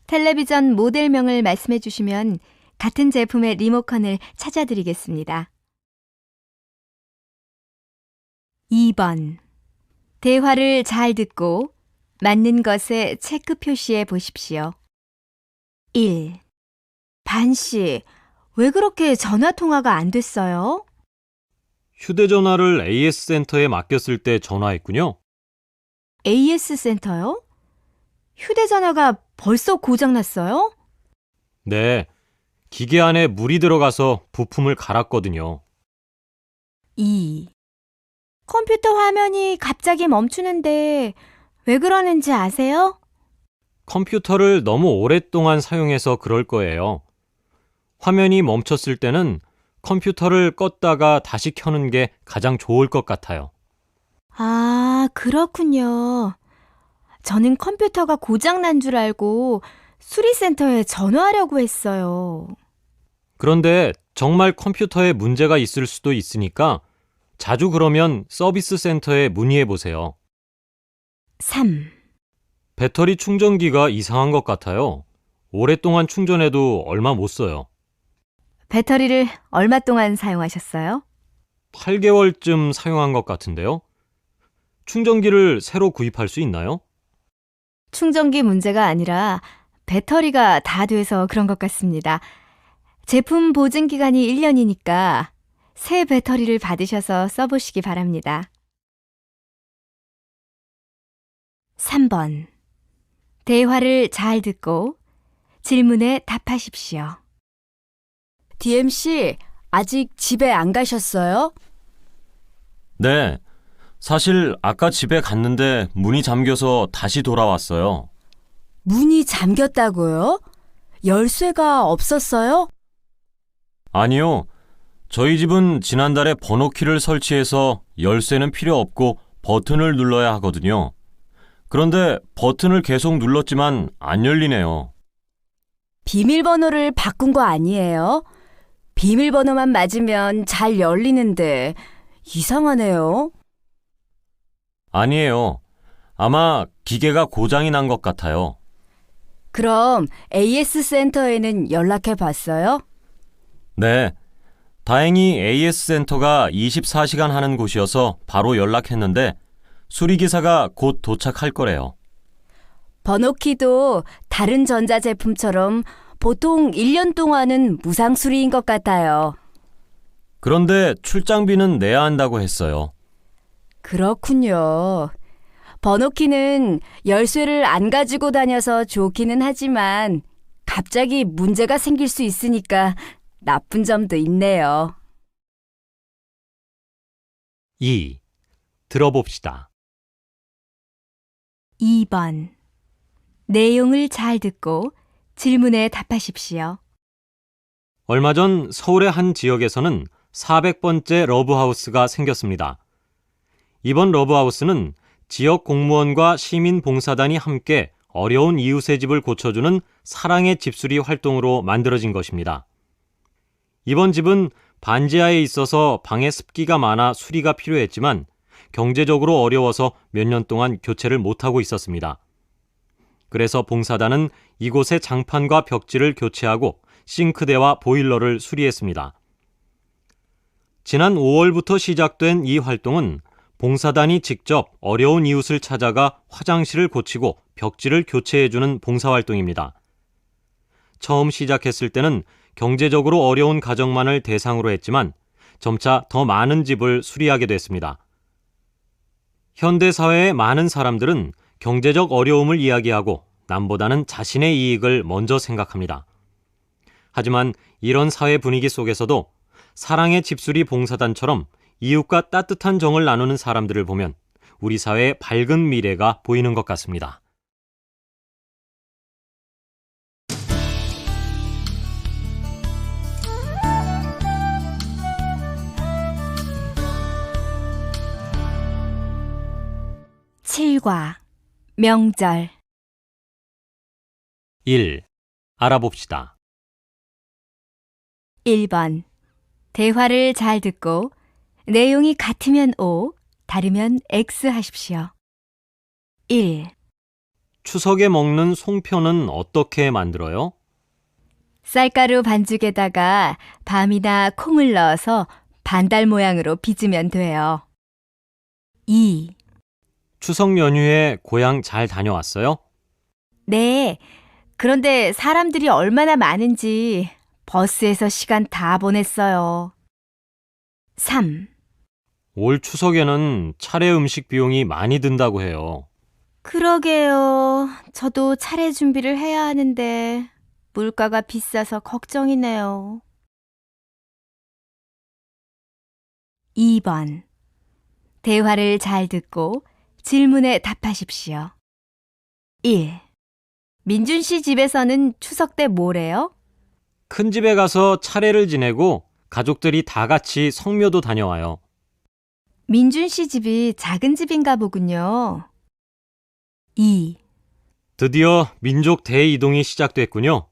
텔레비전 모델명을 말씀해 주시면 같은 제품의 리모컨을 찾아드리겠습니다. 2번. 대화를 잘 듣고 맞는 것에 체크 표시해 보십시오. 1. 반 씨, 왜 그렇게 전화 통화가 안 됐어요? 휴대전화를 AS 센터에 맡겼을 때 전화했군요. AS 센터요? 휴대전화가 벌써 고장났어요? 네, 기계 안에 물이 들어가서 부품을 갈았거든요. 2. 컴퓨터 화면이 갑자기 멈추는데 왜 그러는지 아세요? 컴퓨터를 너무 오랫동안 사용해서 그럴 거예요. 화면이 멈췄을 때는 컴퓨터를 껐다가 다시 켜는 게 가장 좋을 것 같아요. 아, 그렇군요. 저는 컴퓨터가 고장난 줄 알고 수리센터에 전화하려고 했어요. 그런데 정말 컴퓨터에 문제가 있을 수도 있으니까 자주 그러면 서비스 센터에 문의해 보세요. 3. 배터리 충전기가 이상한 것 같아요. 오랫동안 충전해도 얼마 못 써요. 배터리를 얼마 동안 사용하셨어요? 8개월쯤 사용한 것 같은데요. 충전기를 새로 구입할 수 있나요? 충전기 문제가 아니라 배터리가 다 돼서 그런 것 같습니다. 제품 보증 기간이 1년이니까 새 배터리를 받으셔서 써보시기 바랍니다. 3번. 대화를 잘 듣고 질문에 답하십시오. DMC, 아직 집에 안 가셨어요? 네. 사실 아까 집에 갔는데 문이 잠겨서 다시 돌아왔어요. 문이 잠겼다고요? 열쇠가 없었어요? 아니요. 저희 집은 지난달에 번호키를 설치해서 열쇠는 필요 없고 버튼을 눌러야 하거든요. 그런데 버튼을 계속 눌렀지만 안 열리네요. 비밀번호를 바꾼 거 아니에요? 비밀번호만 맞으면 잘 열리는데 이상하네요. 아니에요. 아마 기계가 고장이 난 것 같아요. 그럼 AS 센터에는 연락해 봤어요? 네. 다행히 AS 센터가 24시간 하는 곳이어서 바로 연락했는데 수리기사가 곧 도착할 거래요. 번호키도 다른 전자제품처럼 보통 1년 동안은 무상 수리인 것 같아요. 그런데 출장비는 내야 한다고 했어요. 그렇군요. 번호키는 열쇠를 안 가지고 다녀서 좋기는 하지만 갑자기 문제가 생길 수 있으니까 나쁜 점도 있네요. 2. 들어봅시다. 2번. 내용을 잘 듣고 질문에 답하십시오. 얼마 전 서울의 한 지역에서는 400번째 러브하우스가 생겼습니다. 이번 러브하우스는 지역 공무원과 시민봉사단이 함께 어려운 이웃의 집을 고쳐주는 사랑의 집수리 활동으로 만들어진 것입니다. 이번 집은 반지하에 있어서 방에 습기가 많아 수리가 필요했지만 경제적으로 어려워서 몇 년 동안 교체를 못하고 있었습니다. 그래서 봉사단은 이곳의 장판과 벽지를 교체하고 싱크대와 보일러를 수리했습니다. 지난 5월부터 시작된 이 활동은 봉사단이 직접 어려운 이웃을 찾아가 화장실을 고치고 벽지를 교체해주는 봉사활동입니다. 처음 시작했을 때는 경제적으로 어려운 가정만을 대상으로 했지만 점차 더 많은 집을 수리하게 됐습니다. 현대사회의 많은 사람들은 경제적 어려움을 이야기하고 남보다는 자신의 이익을 먼저 생각합니다. 하지만 이런 사회 분위기 속에서도 사랑의 집수리 봉사단처럼 이웃과 따뜻한 정을 나누는 사람들을 보면 우리 사회의 밝은 미래가 보이는 것 같습니다. 칠과 명절. 1. 알아봅시다. 1번. 대화를 잘 듣고 내용이 같으면 O, 다르면 X 하십시오. 1. 추석에 먹는 송편은 어떻게 만들어요? 쌀가루 반죽에다가 밤이나 콩을 넣어서 반달 모양으로 빚으면 돼요. 2. 추석 연휴에 고향 잘 다녀왔어요? 네. 그런데 사람들이 얼마나 많은지 버스에서 시간 다 보냈어요. 3. 올 추석에는 차례 음식 비용이 많이 든다고 해요. 그러게요. 저도 차례 준비를 해야 하는데 물가가 비싸서 걱정이네요. 2번. 대화를 잘 듣고 질문에 답하십시오. 1. 민준 씨 집에서는 추석 때 뭘 해요? 큰 집에 가서 차례를 지내고 가족들이 다 같이 성묘도 다녀와요. 민준 씨 집이 작은 집인가 보군요. 2. 드디어 민족 대이동이 시작됐군요.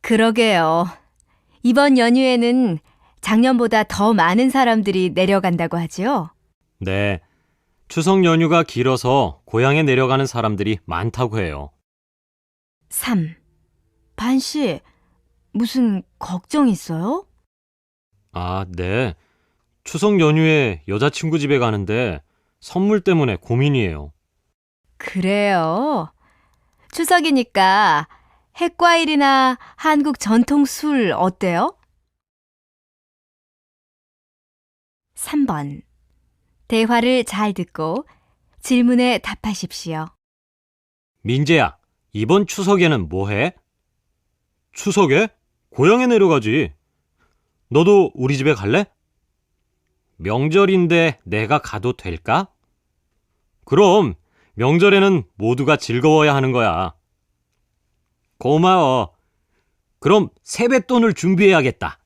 그러게요. 이번 연휴에는 작년보다 더 많은 사람들이 내려간다고 하지요? 네, 추석 연휴가 길어서 고향에 내려가는 사람들이 많다고 해요. 3. 반 씨, 무슨 걱정 있어요? 아, 네. 추석 연휴에 여자친구 집에 가는데 선물 때문에 고민이에요. 그래요. 추석이니까 핵과일이나 한국 전통 술 어때요? 3번. 대화를 잘 듣고 질문에 답하십시오. 민재야, 이번 추석에는 뭐 해? 추석에? 고향에 내려가지. 너도 우리 집에 갈래? 명절인데 내가 가도 될까? 그럼 명절에는 모두가 즐거워야 하는 거야. 고마워. 그럼 세뱃돈을 준비해야겠다.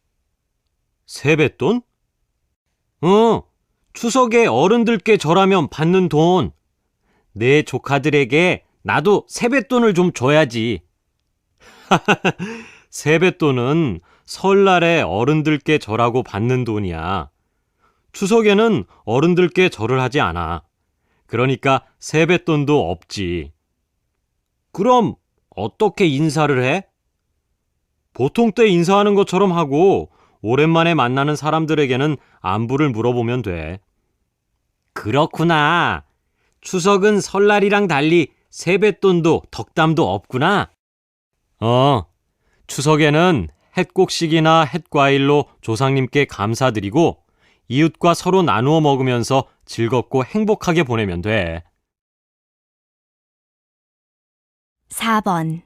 세뱃돈? 추석에 어른들께 절하면 받는 돈. 내 조카들에게 나도 세뱃돈을 좀 줘야지. 세뱃돈은 설날에 어른들께 절하고 받는 돈이야. 추석에는 어른들께 절을 하지 않아. 그러니까 세뱃돈도 없지. 그럼 어떻게 인사를 해? 보통 때 인사하는 것처럼 하고 오랜만에 만나는 사람들에게는 안부를 물어보면 돼. 그렇구나. 추석은 설날이랑 달리 세뱃돈도 덕담도 없구나. 추석에는 햇곡식이나 햇과일로 조상님께 감사드리고 이웃과 서로 나누어 먹으면서 즐겁고 행복하게 보내면 돼. 4번.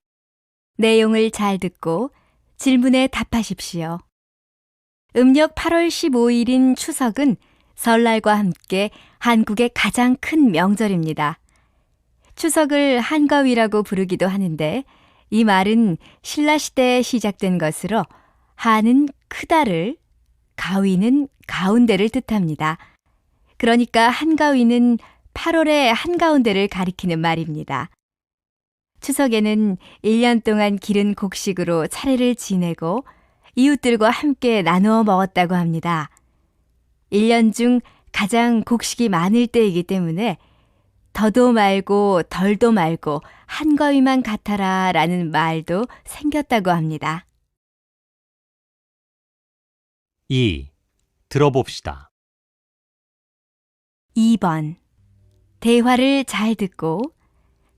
내용을 잘 듣고 질문에 답하십시오. 음력 8월 15일인 추석은 설날과 함께 한국의 가장 큰 명절입니다. 추석을 한가위라고 부르기도 하는데 이 말은 신라시대에 시작된 것으로 한은 크다를, 가위는 가운데를 뜻합니다. 그러니까 한가위는 8월의 한가운데를 가리키는 말입니다. 추석에는 1년 동안 기른 곡식으로 차례를 지내고 이웃들과 함께 나누어 먹었다고 합니다. 1년 중 가장 곡식이 많을 때이기 때문에 더도 말고 덜도 말고 한가위만 같아라 라는 말도 생겼다고 합니다. 2. 들어봅시다. 2번. 대화를 잘 듣고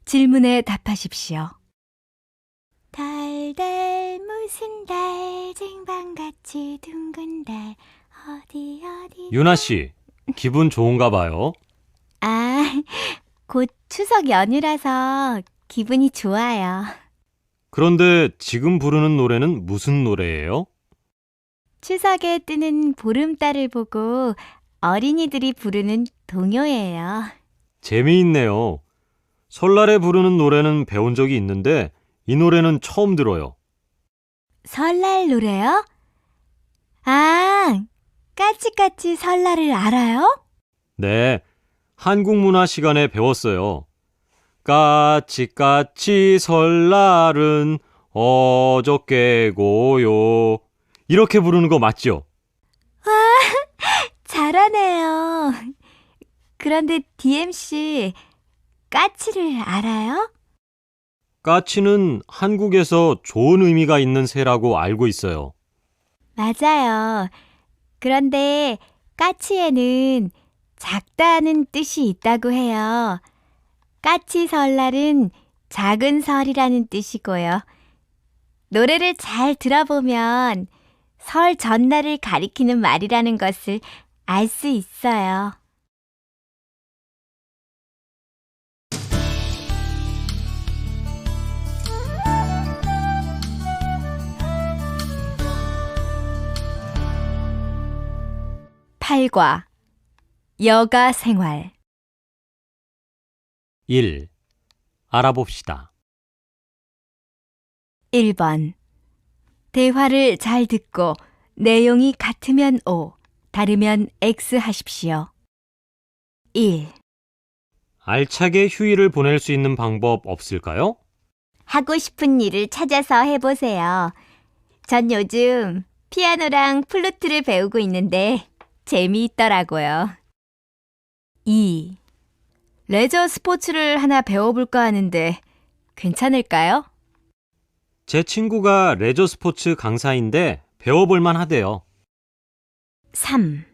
질문에 답하십시오. 달달 무슨 달 쟁반같이 둥근 달 어디 유나 씨, 기분 좋은가 봐요. 곧 추석 연휴라서 기분이 좋아요. 그런데 지금 부르는 노래는 무슨 노래예요? 추석에 뜨는 보름달을 보고 어린이들이 부르는 동요예요. 재미있네요. 설날에 부르는 노래는 배운 적이 있는데 이 노래는 처음 들어요. 설날 노래요? 까치까치 설날을 알아요? 네, 한국 문화 시간에 배웠어요. 까치까치 설날은 어저께고요. 이렇게 부르는 거 맞죠? 잘하네요. 그런데 DMC, 까치를 알아요? 까치는 한국에서 좋은 의미가 있는 새라고 알고 있어요. 맞아요. 그런데 까치에는 작다는 뜻이 있다고 해요. 까치 설날은 작은 설이라는 뜻이고요. 노래를 잘 들어보면 설 전날을 가리키는 말이라는 것을 알 수 있어요. 8과 여가 생활 1. 알아봅시다. 1번. 대화를 잘 듣고 내용이 같으면 O, 다르면 X 하십시오. 1. 알차게 휴일을 보낼 수 있는 방법 없을까요? 하고 싶은 일을 찾아서 해보세요. 전 요즘 피아노랑 플루트를 배우고 있는데 재미있더라고요. 2. 레저 스포츠를 하나 배워볼까 하는데 괜찮을까요? 제 친구가 레저 스포츠 강사인데 배워볼 만하대요. 3.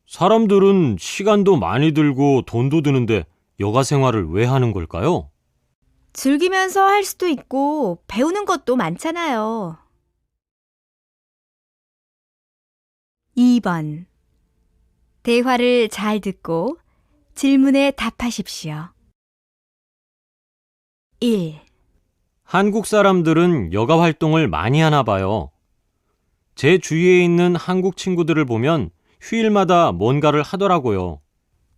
사람들은 시간도 많이 들고 돈도 드는데 여가 생활을 왜 하는 걸까요? 즐기면서 할 수도 있고 배우는 것도 많잖아요. 2번. 대화를 잘 듣고 질문에 답하십시오. 1. 한국 사람들은 여가 활동을 많이 하나 봐요. 제 주위에 있는 한국 친구들을 보면 휴일마다 뭔가를 하더라고요.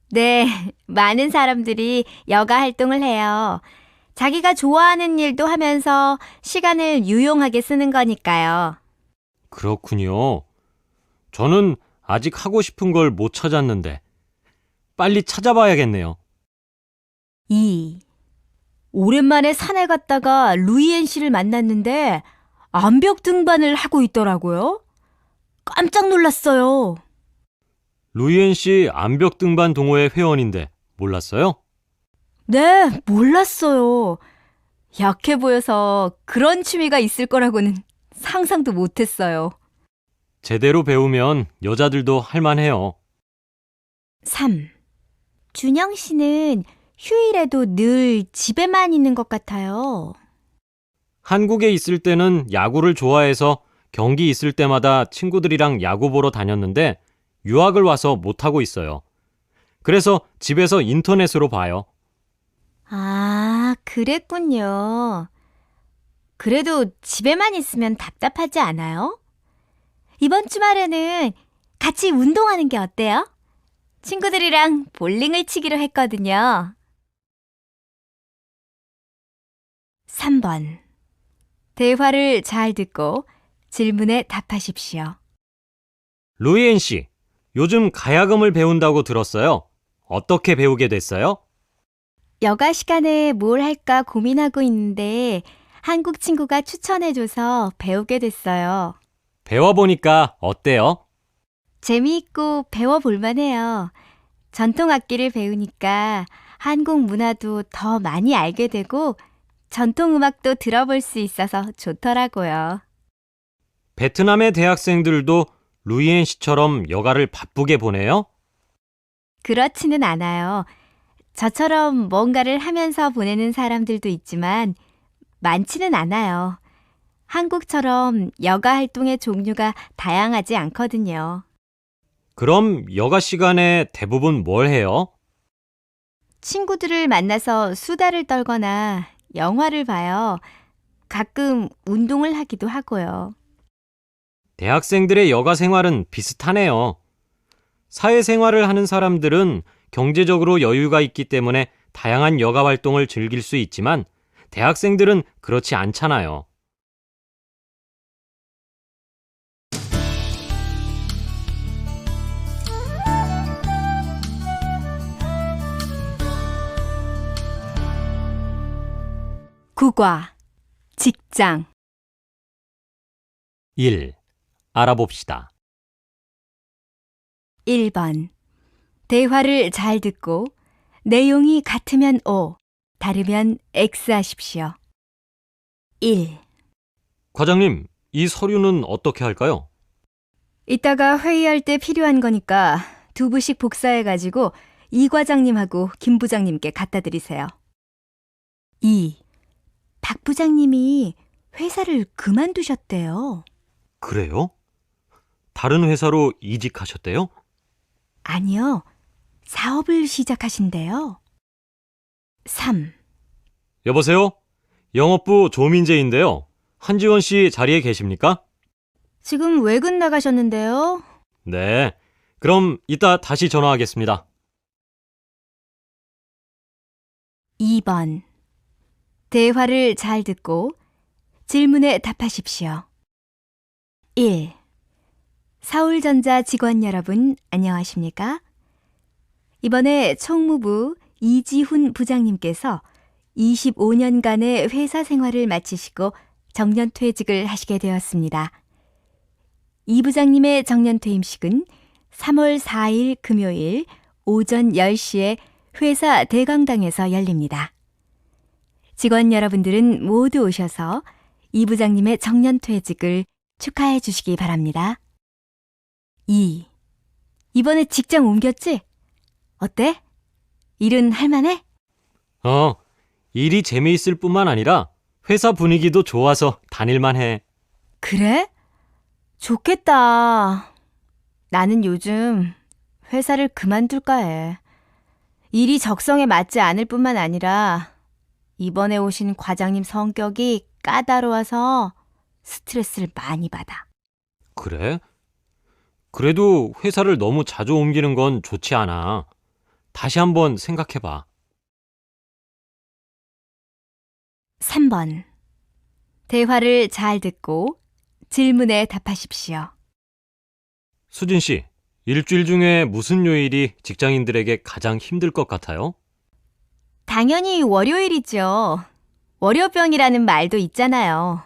네, 많은 사람들이 여가 활동을 해요. 자기가 좋아하는 일도 하면서 시간을 유용하게 쓰는 거니까요. 그렇군요. 저는 아직 하고 싶은 걸 못 찾았는데 빨리 찾아봐야겠네요. 2. 오랜만에 산에 갔다가 루이엔 씨를 만났는데 암벽 등반을 하고 있더라고요. 깜짝 놀랐어요. 루이엔 씨 암벽 등반 동호회 회원인데 몰랐어요? 네, 몰랐어요. 약해 보여서 그런 취미가 있을 거라고는 상상도 못했어요. 제대로 배우면 여자들도 할만해요. 3. 준영 씨는 휴일에도 늘 집에만 있는 것 같아요. 한국에 있을 때는 야구를 좋아해서 경기 있을 때마다 친구들이랑 야구 보러 다녔는데 유학을 와서 못하고 있어요. 그래서 집에서 인터넷으로 봐요. 아, 그랬군요. 그래도 집에만 있으면 답답하지 않아요? 이번 주말에는 같이 운동하는 게 어때요? 친구들이랑 볼링을 치기로 했거든요. 3번. 대화를 잘 듣고 질문에 답하십시오. 루이엔 씨, 요즘 가야금을 배운다고 들었어요. 어떻게 배우게 됐어요? 여가 시간에 뭘 할까 고민하고 있는데 한국 친구가 추천해줘서 배우게 됐어요. 배워보니까 어때요? 재미있고 배워볼 만해요. 전통 악기를 배우니까 한국 문화도 더 많이 알게 되고 전통 음악도 들어볼 수 있어서 좋더라고요. 베트남의 대학생들도 루이엔 씨처럼 여가를 바쁘게 보내요? 그렇지는 않아요. 저처럼 뭔가를 하면서 보내는 사람들도 있지만 많지는 않아요. 한국처럼 여가 활동의 종류가 다양하지 않거든요. 그럼 여가 시간에 대부분 뭘 해요? 친구들을 만나서 수다를 떨거나 영화를 봐요. 가끔 운동을 하기도 하고요. 대학생들의 여가 생활은 비슷하네요. 사회생활을 하는 사람들은 경제적으로 여유가 있기 때문에 다양한 여가 활동을 즐길 수 있지만 대학생들은 그렇지 않잖아요. 국어, 직장. 1. 알아봅시다. 1번. 대화를 잘 듣고 내용이 같으면 O, 다르면 X 하십시오. 1. 과장님, 이 서류는 어떻게 할까요? 이따가 회의할 때 필요한 거니까 두 부씩 복사해가지고 이 과장님하고 김 부장님께 갖다 드리세요. 2. 박 부장님이 회사를 그만두셨대요. 그래요? 다른 회사로 이직하셨대요? 아니요. 사업을 시작하신대요. 3. 여보세요? 영업부 조민재인데요. 한지원 씨 자리에 계십니까? 지금 외근 나가셨는데요. 네. 그럼 이따 다시 전화하겠습니다. 2번. 대화를 잘 듣고 질문에 답하십시오. 1. 서울전자 직원 여러분, 안녕하십니까? 이번에 총무부 이지훈 부장님께서 25년간의 회사 생활을 마치시고 정년퇴직을 하시게 되었습니다. 이 부장님의 정년퇴임식은 3월 4일 금요일 오전 10시에 회사 대강당에서 열립니다. 직원 여러분들은 모두 오셔서 이 부장님의 정년퇴직을 축하해 주시기 바랍니다. 2. 이번에 직장 옮겼지? 어때? 일은 할만해? 일이 재미있을 뿐만 아니라 회사 분위기도 좋아서 다닐만 해. 그래? 좋겠다. 나는 요즘 회사를 그만둘까 해. 일이 적성에 맞지 않을 뿐만 아니라 이번에 오신 과장님 성격이 까다로워서 스트레스를 많이 받아. 그래? 그래도 회사를 너무 자주 옮기는 건 좋지 않아. 다시 한번 생각해봐. 3번. 대화를 잘 듣고 질문에 답하십시오. 수진 씨, 일주일 중에 무슨 요일이 직장인들에게 가장 힘들 것 같아요? 당연히 월요일이죠. 월요병이라는 말도 있잖아요.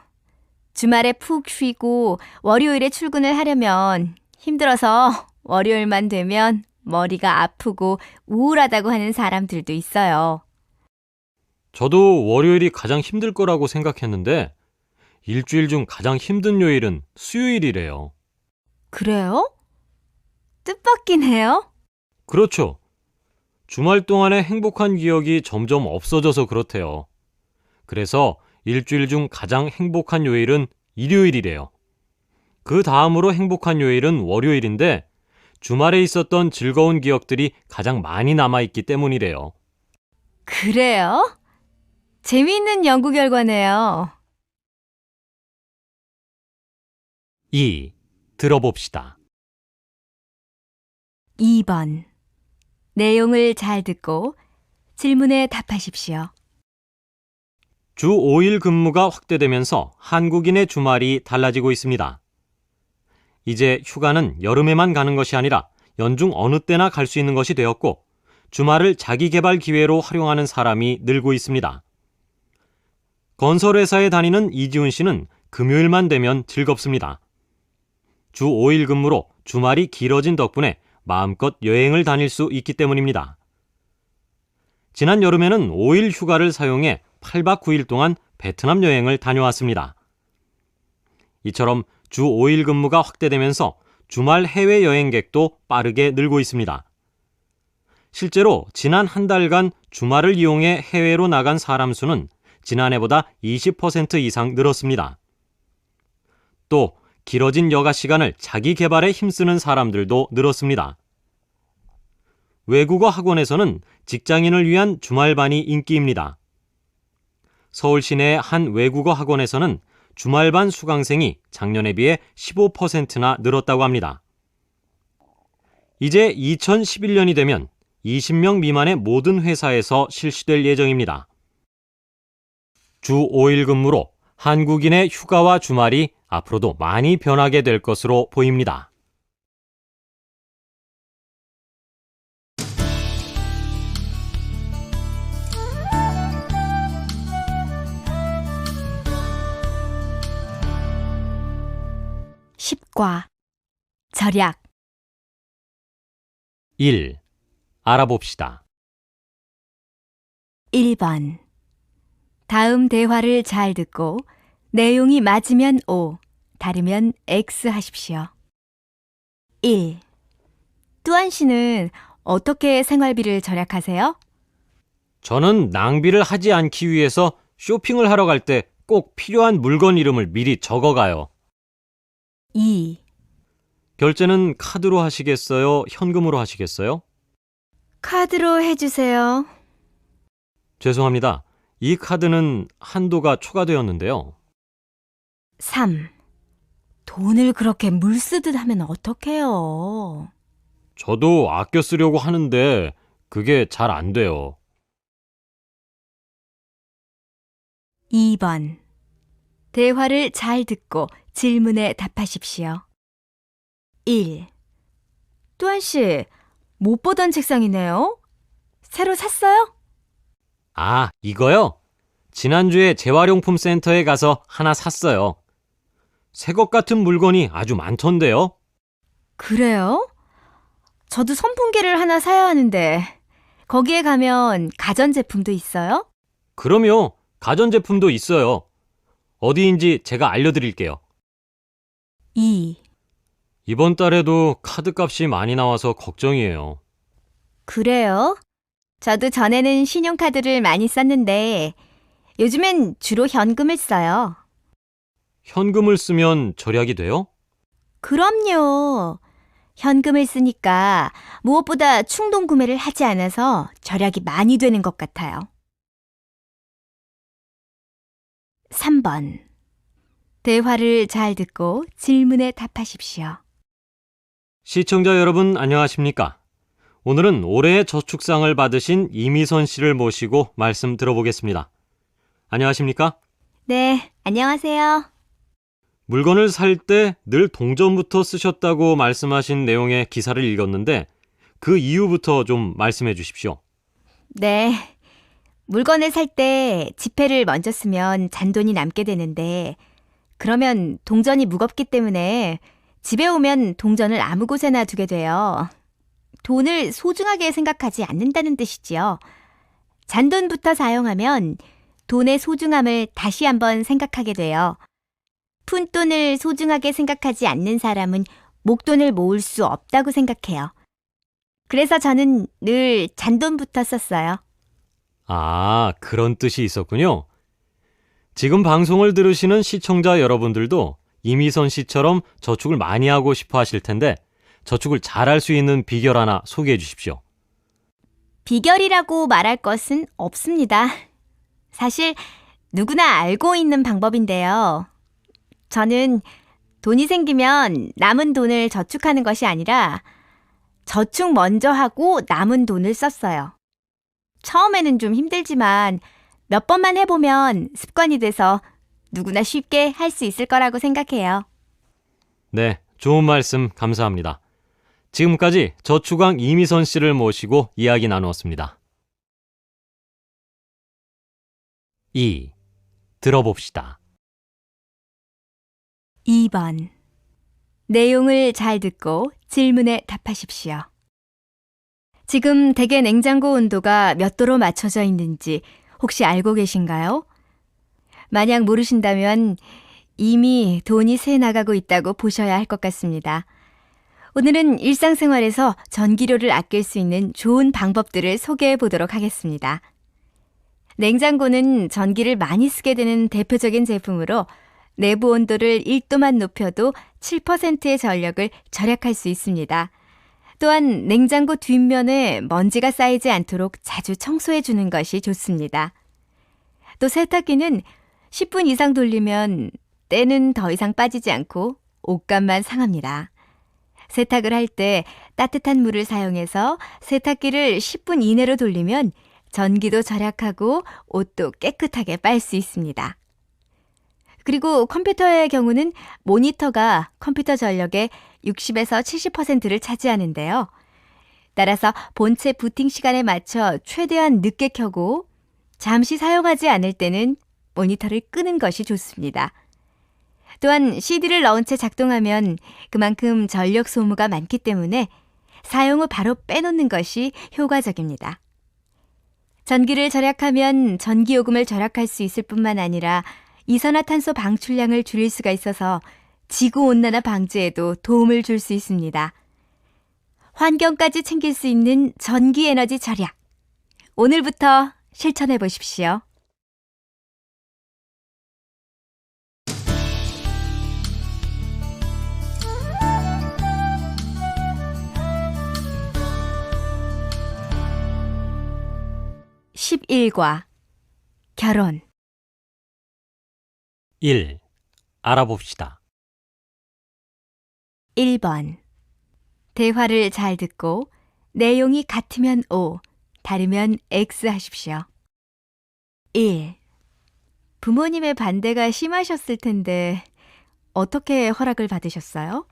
주말에 푹 쉬고 월요일에 출근을 하려면 힘들어서 월요일만 되면 머리가 아프고 우울하다고 하는 사람들도 있어요. 저도 월요일이 가장 힘들 거라고 생각했는데 일주일 중 가장 힘든 요일은 수요일이래요. 그래요? 뜻밖이네요. 그렇죠. 주말 동안의 행복한 기억이 점점 없어져서 그렇대요. 그래서 일주일 중 가장 행복한 요일은 일요일이래요. 그 다음으로 행복한 요일은 월요일인데 주말에 있었던 즐거운 기억들이 가장 많이 남아있기 때문이래요. 그래요? 재미있는 연구 결과네요. 2. 들어봅시다. 2번. 내용을 잘 듣고 질문에 답하십시오. 주 5일 근무가 확대되면서 한국인의 주말이 달라지고 있습니다. 이제 휴가는 여름에만 가는 것이 아니라 연중 어느 때나 갈 수 있는 것이 되었고 주말을 자기 개발 기회로 활용하는 사람이 늘고 있습니다. 건설회사에 다니는 이지훈 씨는 금요일만 되면 즐겁습니다. 주 5일 근무로 주말이 길어진 덕분에 마음껏 여행을 다닐 수 있기 때문입니다. 지난 여름에는 5일 휴가를 사용해 8박 9일 동안 베트남 여행을 다녀왔습니다. 이처럼 주 5일 근무가 확대되면서 주말 해외 여행객도 빠르게 늘고 있습니다. 실제로 지난 한 달간 주말을 이용해 해외로 나간 사람 수는 지난해보다 20% 이상 늘었습니다. 또 길어진 여가 시간을 자기 개발에 힘쓰는 사람들도 늘었습니다. 외국어 학원에서는 직장인을 위한 주말반이 인기입니다. 서울 시내의 한 외국어 학원에서는 주말반 수강생이 작년에 비해 15%나 늘었다고 합니다. 이제 2011년이 되면 20명 미만의 모든 회사에서 실시될 예정입니다. 주 5일 근무로 한국인의 휴가와 주말이 앞으로도 많이 변하게 될 것으로 보입니다. 십과 절약. 1. 알아봅시다. 1번. 다음 대화를 잘 듣고 내용이 맞으면 O, 다르면 X 하십시오. 1. 뚜안 씨는 어떻게 생활비를 절약하세요? 저는 낭비를 하지 않기 위해서 쇼핑을 하러 갈 때 꼭 필요한 물건 이름을 미리 적어가요. 2. 결제는 카드로 하시겠어요? 현금으로 하시겠어요? 카드로 해주세요. 죄송합니다. 이 카드는 한도가 초과되었는데요. 3. 돈을 그렇게 물 쓰듯 하면 어떡해요? 저도 아껴 쓰려고 하는데 그게 잘 안 돼요. 2번. 대화를 잘 듣고 질문에 답하십시오. 1. 뚜안 씨, 못 보던 책상이네요. 새로 샀어요? 아, 이거요? 지난주에 재활용품 센터에 가서 하나 샀어요. 새 것 같은 물건이 아주 많던데요. 그래요? 저도 선풍기를 하나 사야 하는데 거기에 가면 가전제품도 있어요? 그럼요. 가전제품도 있어요. 어디인지 제가 알려드릴게요. 2. 이번 달에도 카드값이 많이 나와서 걱정이에요. 그래요? 저도 전에는 신용카드를 많이 썼는데 요즘엔 주로 현금을 써요. 현금을 쓰면 절약이 돼요? 그럼요. 현금을 쓰니까 무엇보다 충동 구매를 하지 않아서 절약이 많이 되는 것 같아요. 3번. 대화를 잘 듣고 질문에 답하십시오. 시청자 여러분 안녕하십니까? 오늘은 올해의 저축상을 받으신 이미선 씨를 모시고 말씀 들어보겠습니다. 안녕하십니까? 네, 안녕하세요. 물건을 살 때 늘 동전부터 쓰셨다고 말씀하신 내용의 기사를 읽었는데 그 이유부터 좀 말씀해 주십시오. 네. 물건을 살 때 지폐를 먼저 쓰면 잔돈이 남게 되는데 그러면 동전이 무겁기 때문에 집에 오면 동전을 아무 곳에나 두게 돼요. 돈을 소중하게 생각하지 않는다는 뜻이지요. 잔돈부터 사용하면 돈의 소중함을 다시 한번 생각하게 돼요. 푼돈을 소중하게 생각하지 않는 사람은 목돈을 모을 수 없다고 생각해요. 그래서 저는 늘 잔돈부터 썼어요. 아, 그런 뜻이 있었군요. 지금 방송을 들으시는 시청자 여러분들도 이미선 씨처럼 저축을 많이 하고 싶어 하실 텐데 저축을 잘할 수 있는 비결 하나 소개해 주십시오. 비결이라고 말할 것은 없습니다. 사실 누구나 알고 있는 방법인데요. 저는 돈이 생기면 남은 돈을 저축하는 것이 아니라 저축 먼저 하고 남은 돈을 썼어요. 처음에는 좀 힘들지만 몇 번만 해보면 습관이 돼서 누구나 쉽게 할 수 있을 거라고 생각해요. 네, 좋은 말씀 감사합니다. 지금까지 저축왕 이미선 씨를 모시고 이야기 나누었습니다. 2. 들어봅시다. 2번. 내용을 잘 듣고 질문에 답하십시오. 지금 댁의 냉장고 온도가 몇 도로 맞춰져 있는지 혹시 알고 계신가요? 만약 모르신다면 이미 돈이 새 나가고 있다고 보셔야 할 것 같습니다. 오늘은 일상생활에서 전기료를 아낄 수 있는 좋은 방법들을 소개해 보도록 하겠습니다. 냉장고는 전기를 많이 쓰게 되는 대표적인 제품으로 내부 온도를 1도만 높여도 7%의 전력을 절약할 수 있습니다. 또한 냉장고 뒷면에 먼지가 쌓이지 않도록 자주 청소해 주는 것이 좋습니다. 또 세탁기는 10분 이상 돌리면 때는 더 이상 빠지지 않고 옷감만 상합니다. 세탁을 할 때 따뜻한 물을 사용해서 세탁기를 10분 이내로 돌리면 전기도 절약하고 옷도 깨끗하게 빨 수 있습니다. 그리고 컴퓨터의 경우는 모니터가 컴퓨터 전력의 60에서 70%를 차지하는데요. 따라서 본체 부팅 시간에 맞춰 최대한 늦게 켜고 잠시 사용하지 않을 때는 모니터를 끄는 것이 좋습니다. 또한 CD를 넣은 채 작동하면 그만큼 전력 소모가 많기 때문에 사용 후 바로 빼놓는 것이 효과적입니다. 전기를 절약하면 전기요금을 절약할 수 있을 뿐만 아니라 이산화탄소 방출량을 줄일 수가 있어서 지구온난화 방지에도 도움을 줄 수 있습니다. 환경까지 챙길 수 있는 전기에너지 절약. 오늘부터 실천해 보십시오. (11과) 결혼. 1. 알아봅시다. 1번. 대화를 잘 듣고 내용이 같으면 O, 다르면 X 하십시오. 1. 부모님의 반대가 심하셨을 텐데 어떻게 허락을 받으셨어요?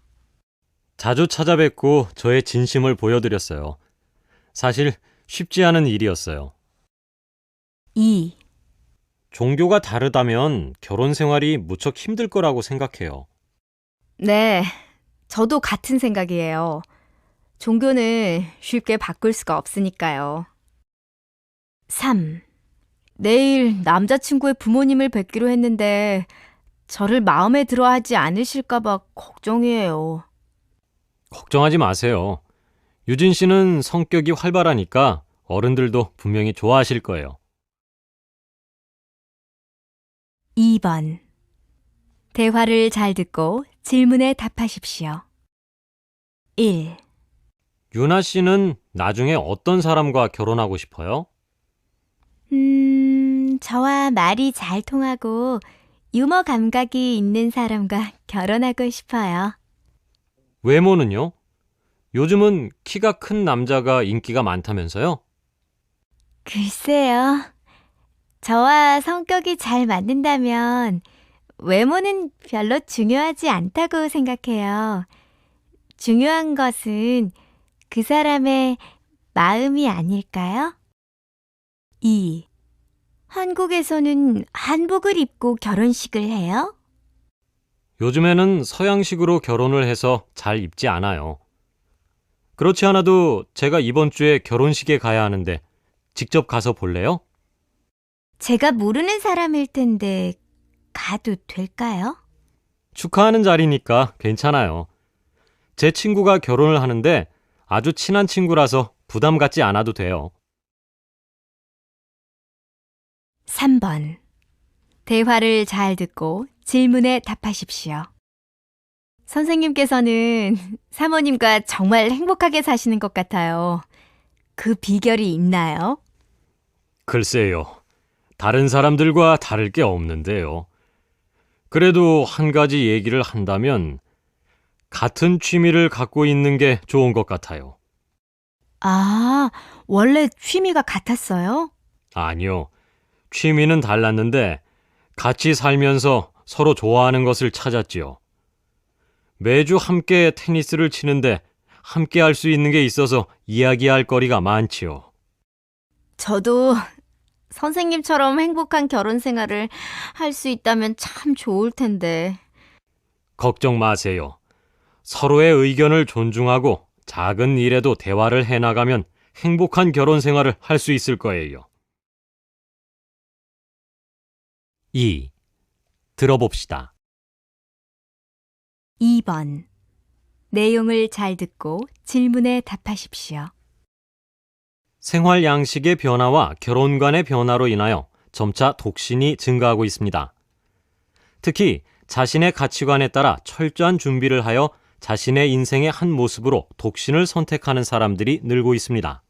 자주 찾아뵙고 저의 진심을 보여드렸어요. 사실 쉽지 않은 일이었어요. 2. 종교가 다르다면 결혼 생활이 무척 힘들 거라고 생각해요. 네, 저도 같은 생각이에요. 종교는 쉽게 바꿀 수가 없으니까요. 3. 내일 남자친구의 부모님을 뵙기로 했는데 저를 마음에 들어 하지 않으실까 봐 걱정이에요. 걱정하지 마세요. 유진 씨는 성격이 활발하니까 어른들도 분명히 좋아하실 거예요. 2번. 대화를 잘 듣고 질문에 답하십시오. 1. 유나 씨는 나중에 어떤 사람과 결혼하고 싶어요? 저와 말이 잘 통하고 유머 감각이 있는 사람과 결혼하고 싶어요. 외모는요? 요즘은 키가 큰 남자가 인기가 많다면서요? 글쎄요. 저와 성격이 잘 맞는다면 외모는 별로 중요하지 않다고 생각해요. 중요한 것은 그 사람의 마음이 아닐까요? 2. 한국에서는 한복을 입고 결혼식을 해요? 요즘에는 서양식으로 결혼을 해서 잘 입지 않아요. 그렇지 않아도 제가 이번 주에 결혼식에 가야 하는데 직접 가서 볼래요? 제가 모르는 사람일 텐데 가도 될까요? 축하하는 자리니까 괜찮아요. 제 친구가 결혼을 하는데 아주 친한 친구라서 부담 갖지 않아도 돼요. 3번. 대화를 잘 듣고 질문에 답하십시오. 선생님께서는 사모님과 정말 행복하게 사시는 것 같아요. 그 비결이 있나요? 글쎄요. 다른 사람들과 다를 게 없는데요. 그래도 한 가지 얘기를 한다면 같은 취미를 갖고 있는 게 좋은 것 같아요. 아, 원래 취미가 같았어요? 아니요. 취미는 달랐는데 같이 살면서 서로 좋아하는 것을 찾았지요. 매주 함께 테니스를 치는데 함께 할 수 있는 게 있어서 이야기할 거리가 많지요. 저도 선생님처럼 행복한 결혼 생활을 할 수 있다면 참 좋을 텐데. 걱정 마세요. 서로의 의견을 존중하고 작은 일에도 대화를 해나가면 행복한 결혼 생활을 할 수 있을 거예요. 2. 들어봅시다. 2번. 내용을 잘 듣고 질문에 답하십시오. 생활 양식의 변화와 결혼관의 변화로 인하여 점차 독신이 증가하고 있습니다. 특히 자신의 가치관에 따라 철저한 준비를 하여 자신의 인생의 한 모습으로 독신을 선택하는 사람들이 늘고 있습니다.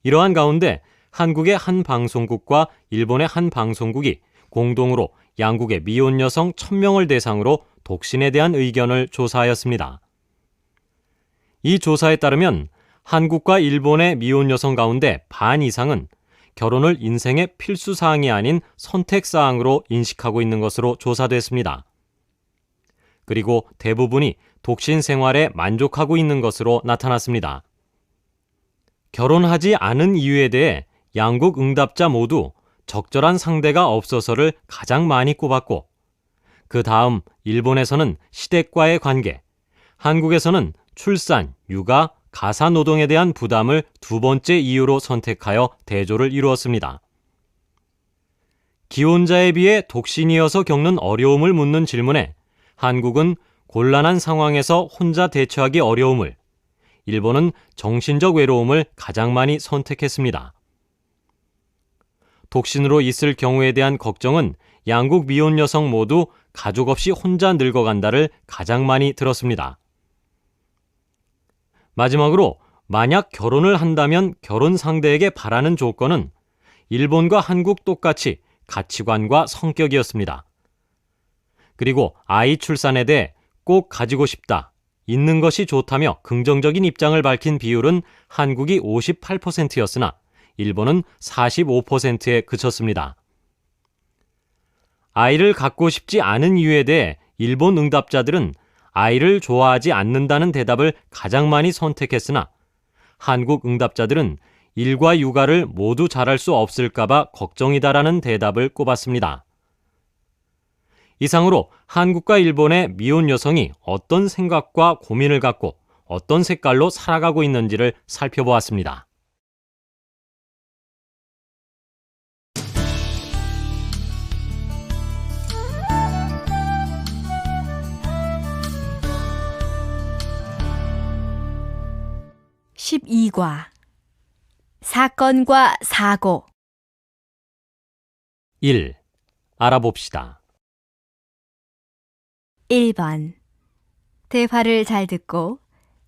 이러한 가운데 한국의 한 방송국과 일본의 한 방송국이 공동으로 양국의 미혼 여성 1000명을 대상으로 독신에 대한 의견을 조사하였습니다. 이 조사에 따르면 한국과 일본의 미혼 여성 가운데 반 이상은 결혼을 인생의 필수 사항이 아닌 선택 사항으로 인식하고 있는 것으로 조사됐습니다. 그리고 대부분이 독신 생활에 만족하고 있는 것으로 나타났습니다. 결혼하지 않은 이유에 대해 양국 응답자 모두 적절한 상대가 없어서를 가장 많이 꼽았고, 그 다음 일본에서는 시댁과의 관계, 한국에서는 출산, 육아, 가사 노동에 대한 부담을 두 번째 이유로 선택하여 대조를 이루었습니다. 기혼자에 비해 독신이어서 겪는 어려움을 묻는 질문에 한국은 곤란한 상황에서 혼자 대처하기 어려움을, 일본은 정신적 외로움을 가장 많이 선택했습니다. 독신으로 있을 경우에 대한 걱정은 양국 미혼 여성 모두 가족 없이 혼자 늙어간다를 가장 많이 들었습니다. 마지막으로 만약 결혼을 한다면 결혼 상대에게 바라는 조건은 일본과 한국 똑같이 가치관과 성격이었습니다. 그리고 아이 출산에 대해 꼭 가지고 싶다, 있는 것이 좋다며 긍정적인 입장을 밝힌 비율은 한국이 58%였으나 일본은 45%에 그쳤습니다. 아이를 갖고 싶지 않은 이유에 대해 일본 응답자들은 아이를 좋아하지 않는다는 대답을 가장 많이 선택했으나 한국 응답자들은 일과 육아를 모두 잘할 수 없을까봐 걱정이다라는 대답을 꼽았습니다. 이상으로 한국과 일본의 미혼 여성이 어떤 생각과 고민을 갖고 어떤 색깔로 살아가고 있는지를 살펴보았습니다. (12과) 사건과 사고. 1. 알아봅시다. 1번. 대화를 잘 듣고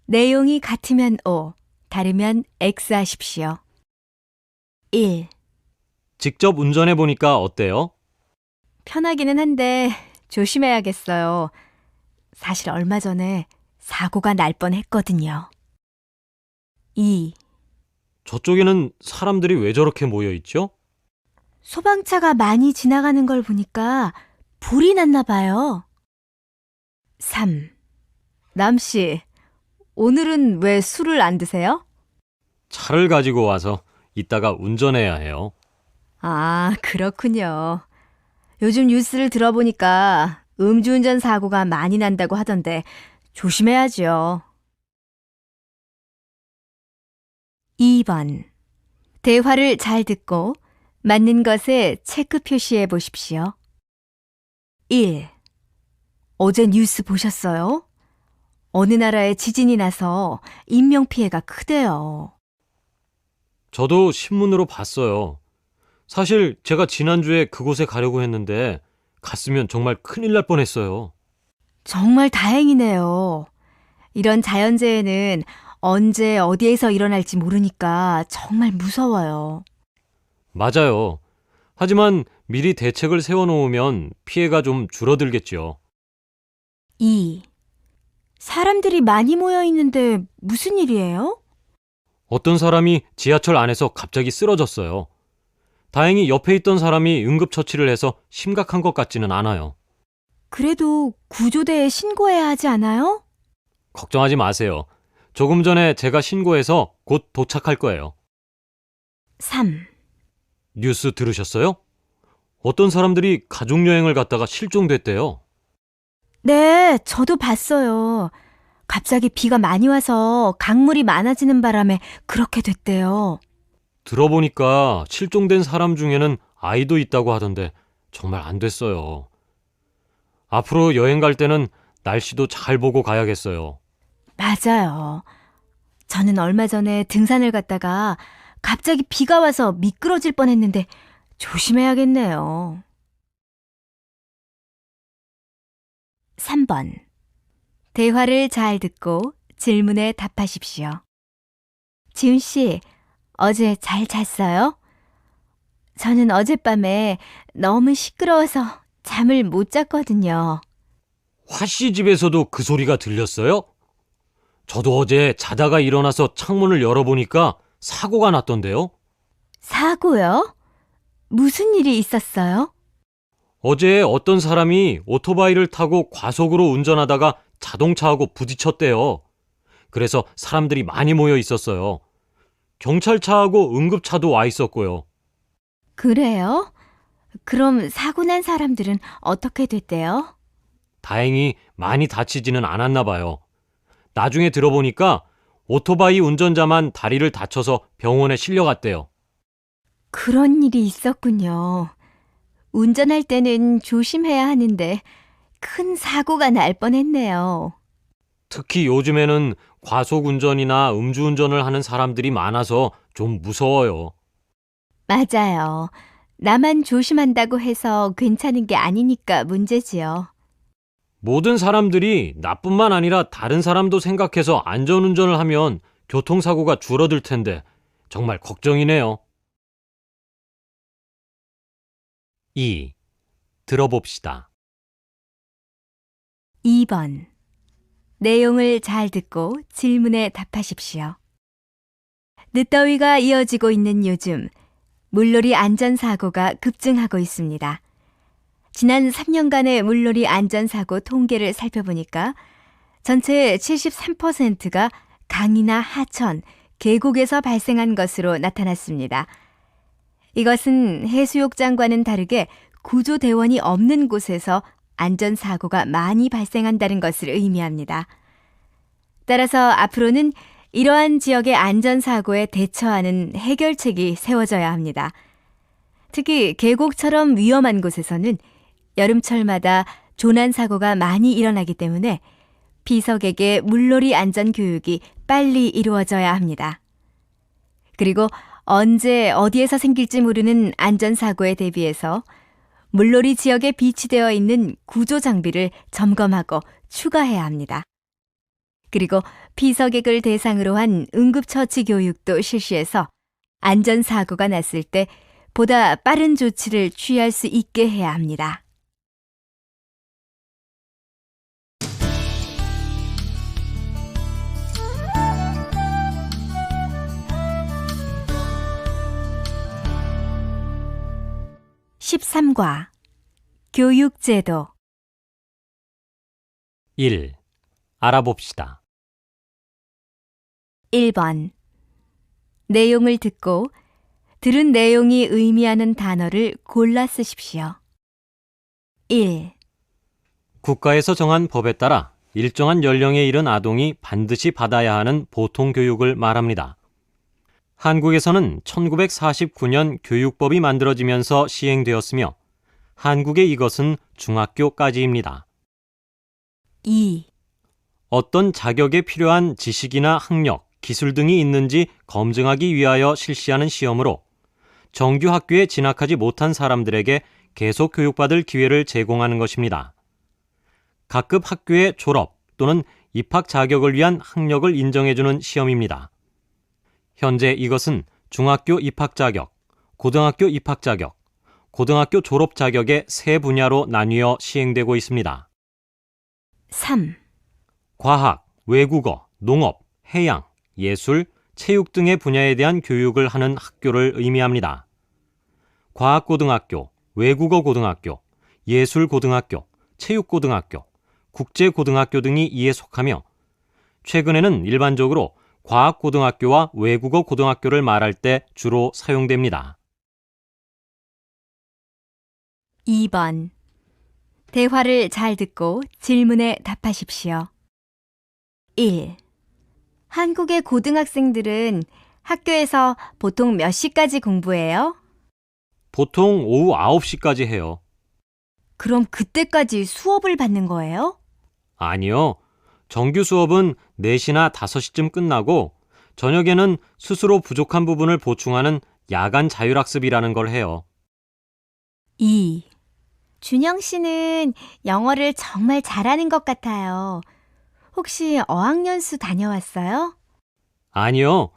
내용이 같으면 O, 다르면 X 하십시오. 1. 직접 운전해 보니까 어때요? 편하기는 한데 조심해야겠어요. 사실 얼마 전에 사고가 날 뻔했거든요. 2. 저쪽에는 사람들이 왜 저렇게 모여 있죠? 소방차가 많이 지나가는 걸 보니까 불이 났나 봐요. 3. 남씨, 오늘은 왜 술을 안 드세요? 차를 가지고 와서 이따가 운전해야 해요. 아, 그렇군요. 요즘 뉴스를 들어보니까 음주운전 사고가 많이 난다고 하던데 조심해야죠. 2번. 대화를 잘 듣고 맞는 것에 체크 표시해 보십시오. 1. 어제 뉴스 보셨어요? 어느 나라에 지진이 나서 인명피해가 크대요. 저도 신문으로 봤어요. 사실 제가 지난주에 그곳에 가려고 했는데 갔으면 정말 큰일 날 뻔했어요. 정말 다행이네요. 이런 자연재해는 언제 어디에서 일어날지 모르니까 정말 무서워요. 맞아요. 하지만 미리 대책을 세워놓으면 피해가 좀 줄어들겠죠. 2. 사람들이 많이 모여 있는데 무슨 일이에요? 어떤 사람이 지하철 안에서 갑자기 쓰러졌어요. 다행히 옆에 있던 사람이 응급처치를 해서 심각한 것 같지는 않아요. 그래도 구조대에 신고해야 하지 않아요? 걱정하지 마세요. 조금 전에 제가 신고해서 곧 도착할 거예요. 3. 뉴스 들으셨어요? 어떤 사람들이 가족여행을 갔다가 실종됐대요. 네, 저도 봤어요. 갑자기 비가 많이 와서 강물이 많아지는 바람에 그렇게 됐대요. 들어보니까 실종된 사람 중에는 아이도 있다고 하던데 정말 안 됐어요. 앞으로 여행 갈 때는 날씨도 잘 보고 가야겠어요. 맞아요. 저는 얼마 전에 등산을 갔다가 갑자기 비가 와서 미끄러질 뻔했는데 조심해야겠네요. 3번. 대화를 잘 듣고 질문에 답하십시오. 지훈 씨, 어제 잘 잤어요? 저는 어젯밤에 너무 시끄러워서 잠을 못 잤거든요. 화씨 집에서도 그 소리가 들렸어요? 저도 어제 자다가 일어나서 창문을 열어보니까 사고가 났던데요. 사고요? 무슨 일이 있었어요? 어제 어떤 사람이 오토바이를 타고 과속으로 운전하다가 자동차하고 부딪혔대요. 그래서 사람들이 많이 모여 있었어요. 경찰차하고 응급차도 와 있었고요. 그래요? 그럼 사고 난 사람들은 어떻게 됐대요? 다행히 많이 다치지는 않았나 봐요. 나중에 들어보니까 오토바이 운전자만 다리를 다쳐서 병원에 실려갔대요. 그런 일이 있었군요. 운전할 때는 조심해야 하는데 큰 사고가 날 뻔했네요. 특히 요즘에는 과속 운전이나 음주운전을 하는 사람들이 많아서 좀 무서워요. 맞아요. 나만 조심한다고 해서 괜찮은 게 아니니까 문제지요. 모든 사람들이 나뿐만 아니라 다른 사람도 생각해서 안전운전을 하면 교통사고가 줄어들 텐데 정말 걱정이네요. 2. 들어봅시다. 2번. 내용을 잘 듣고 질문에 답하십시오. 늦더위가 이어지고 있는 요즘, 물놀이 안전사고가 급증하고 있습니다. 지난 3년간의 물놀이 안전사고 통계를 살펴보니까 전체의 73%가 강이나 하천, 계곡에서 발생한 것으로 나타났습니다. 이것은 해수욕장과는 다르게 구조대원이 없는 곳에서 안전사고가 많이 발생한다는 것을 의미합니다. 따라서 앞으로는 이러한 지역의 안전사고에 대처하는 해결책이 세워져야 합니다. 특히 계곡처럼 위험한 곳에서는 여름철마다 조난사고가 많이 일어나기 때문에 비석에게 물놀이 안전교육이 빨리 이루어져야 합니다. 그리고 언제 어디에서 생길지 모르는 안전사고에 대비해서 물놀이 지역에 비치되어 있는 구조 장비를 점검하고 추가해야 합니다. 그리고 피서객을 대상으로 한 응급처치 교육도 실시해서 안전사고가 났을 때 보다 빠른 조치를 취할 수 있게 해야 합니다. (13과) 교육제도. 1. 알아봅시다. 1번. 내용을 듣고 들은 내용이 의미하는 단어를 골라 쓰십시오. 1. 국가에서 정한 법에 따라 일정한 연령에 이른 아동이 반드시 받아야 하는 보통교육을 말합니다. 한국에서는 1949년 교육법이 만들어지면서 시행되었으며 한국의 이것은 중학교까지입니다. 2. 어떤 자격에 필요한 지식이나 학력, 기술 등이 있는지 검증하기 위하여 실시하는 시험으로 정규 학교에 진학하지 못한 사람들에게 계속 교육받을 기회를 제공하는 것입니다. 각급 학교의 졸업 또는 입학 자격을 위한 학력을 인정해주는 시험입니다. 현재 이것은 중학교 입학 자격, 고등학교 입학 자격, 고등학교 졸업 자격의 세 분야로 나뉘어 시행되고 있습니다. 3. 과학, 외국어, 농업, 해양, 예술, 체육 등의 분야에 대한 교육을 하는 학교를 의미합니다. 과학고등학교, 외국어고등학교, 예술고등학교, 체육고등학교, 국제고등학교 등이 이에 속하며 최근에는 일반적으로 과학고등학교와 외국어고등학교를 말할 때 주로 사용됩니다. 2번. 대화를 잘 듣고 질문에 답하십시오. 1. 한국의 고등학생들은 학교에서 보통 몇 시까지 공부해요? 보통 오후 9시까지 해요. 그럼 그때까지 수업을 받는 거예요? 아니요. 정규 수업은 4시나 5시쯤 끝나고 저녁에는 스스로 부족한 부분을 보충하는 야간 자율학습이라는 걸 해요. 2. 준영 씨는 영어를 정말 잘하는 것 같아요. 혹시 어학연수 다녀왔어요? 아니요.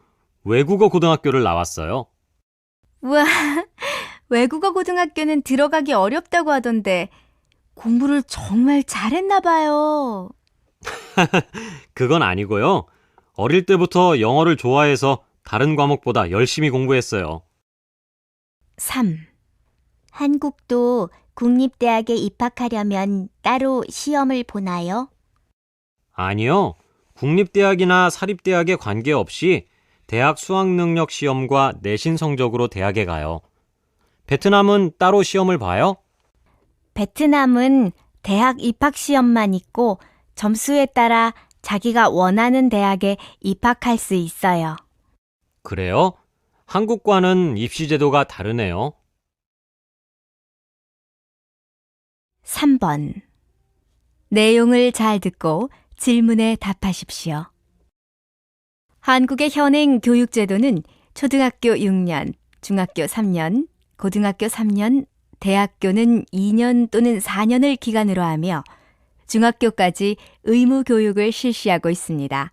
외국어 고등학교를 나왔어요. 우와, 외국어 고등학교는 들어가기 어렵다고 하던데 공부를 정말 잘했나 봐요. 그건 아니고요. 어릴 때부터 영어를 좋아해서 다른 과목보다 열심히 공부했어요. 3. 한국도 국립대학에 입학하려면 따로 시험을 보나요? 아니요. 국립대학이나 사립대학에 관계없이 대학 수학능력 시험과 내신 성적으로 대학에 가요. 베트남은 따로 시험을 봐요? 베트남은 대학 입학 시험만 있고 점수에 따라 자기가 원하는 대학에 입학할 수 있어요. 그래요? 한국과는 입시 제도가 다르네요. 3번. 내용을 잘 듣고 질문에 답하십시오. 한국의 현행 교육제도는 초등학교 6년, 중학교 3년, 고등학교 3년, 대학교는 2년 또는 4년을 기간으로 하며 중학교까지 의무 교육을 실시하고 있습니다.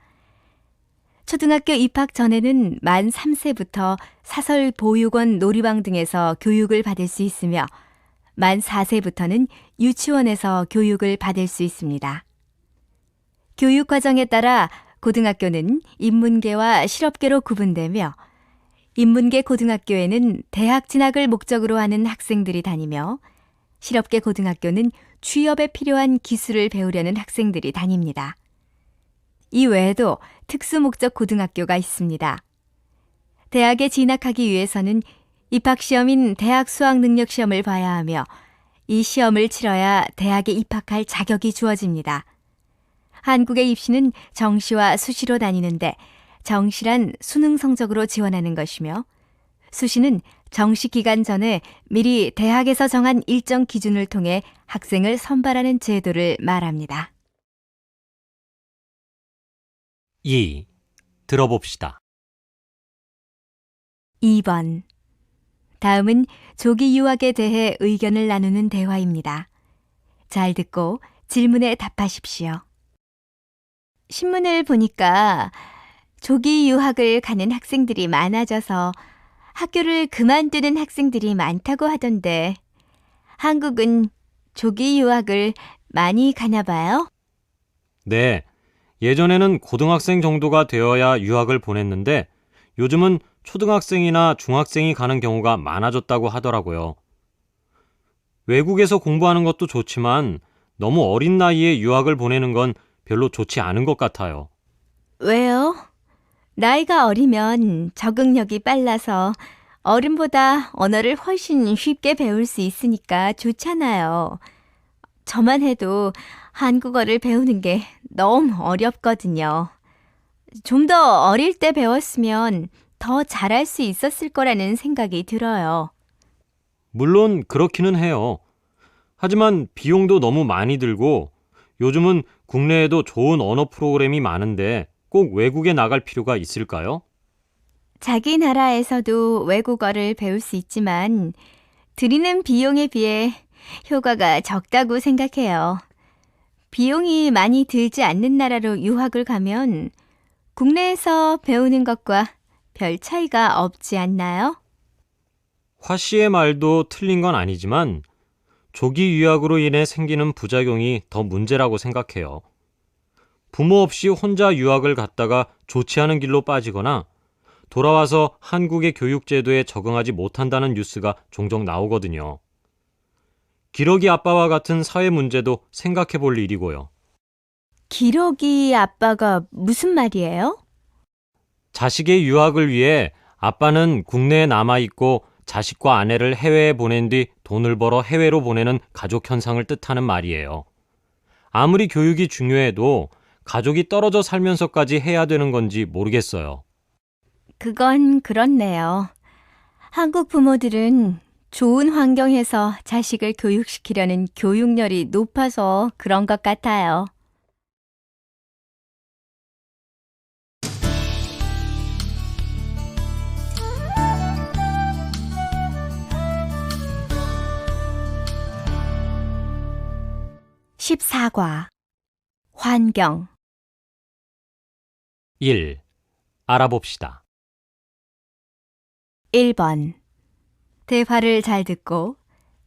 초등학교 입학 전에는 만 3세부터 사설 보육원 놀이방 등에서 교육을 받을 수 있으며 만 4세부터는 유치원에서 교육을 받을 수 있습니다. 교육 과정에 따라 고등학교는 인문계와 실업계로 구분되며 인문계 고등학교에는 대학 진학을 목적으로 하는 학생들이 다니며 실업계 고등학교는 취업에 필요한 기술을 배우려는 학생들이 다닙니다. 이 외에도 특수목적 고등학교가 있습니다. 대학에 진학하기 위해서는 입학시험인 대학 수학능력시험을 봐야 하며 이 시험을 치러야 대학에 입학할 자격이 주어집니다. 한국의 입시는 정시와 수시로 나뉘는데 정시란 수능 성적으로 지원하는 것이며 수시는 정시 기간 전에 미리 대학에서 정한 일정 기준을 통해 학생을 선발하는 제도를 말합니다. 2. 들어봅시다. 2번. 다음은 조기 유학에 대해 의견을 나누는 대화입니다. 잘 듣고 질문에 답하십시오. 신문을 보니까 조기 유학을 가는 학생들이 많아져서 학교를 그만두는 학생들이 많다고 하던데 한국은 조기 유학을 많이 가나 봐요? 네. 예전에는 고등학생 정도가 되어야 유학을 보냈는데 요즘은 초등학생이나 중학생이 가는 경우가 많아졌다고 하더라고요. 외국에서 공부하는 것도 좋지만 너무 어린 나이에 유학을 보내는 건 별로 좋지 않은 것 같아요. 왜요? 나이가 어리면 적응력이 빨라서 어른보다 언어를 훨씬 쉽게 배울 수 있으니까 좋잖아요. 저만 해도 한국어를 배우는 게 너무 어렵거든요. 좀 더 어릴 때 배웠으면 더 잘할 수 있었을 거라는 생각이 들어요. 물론 그렇기는 해요. 하지만 비용도 너무 많이 들고 요즘은 국내에도 좋은 언어 프로그램이 많은데 꼭 외국에 나갈 필요가 있을까요? 자기 나라에서도 외국어를 배울 수 있지만 들이는 비용에 비해 효과가 적다고 생각해요. 비용이 많이 들지 않는 나라로 유학을 가면 국내에서 배우는 것과 별 차이가 없지 않나요? 화 씨의 말도 틀린 건 아니지만 조기 유학으로 인해 생기는 부작용이 더 문제라고 생각해요. 부모 없이 혼자 유학을 갔다가 좋지 않은 길로 빠지거나 돌아와서 한국의 교육제도에 적응하지 못한다는 뉴스가 종종 나오거든요. 기러기 아빠와 같은 사회 문제도 생각해 볼 일이고요. 기러기 아빠가 무슨 말이에요? 자식의 유학을 위해 아빠는 국내에 남아있고 자식과 아내를 해외에 보낸 뒤 돈을 벌어 해외로 보내는 가족 현상을 뜻하는 말이에요. 아무리 교육이 중요해도 가족이 떨어져 살면서까지 해야 되는 건지 모르겠어요. 그건 그렇네요. 한국 부모들은 좋은 환경에서 자식을 교육시키려는 교육열이 높아서 그런 것 같아요. (14과) 환경 1. 알아봅시다. 1번 대화를 잘 듣고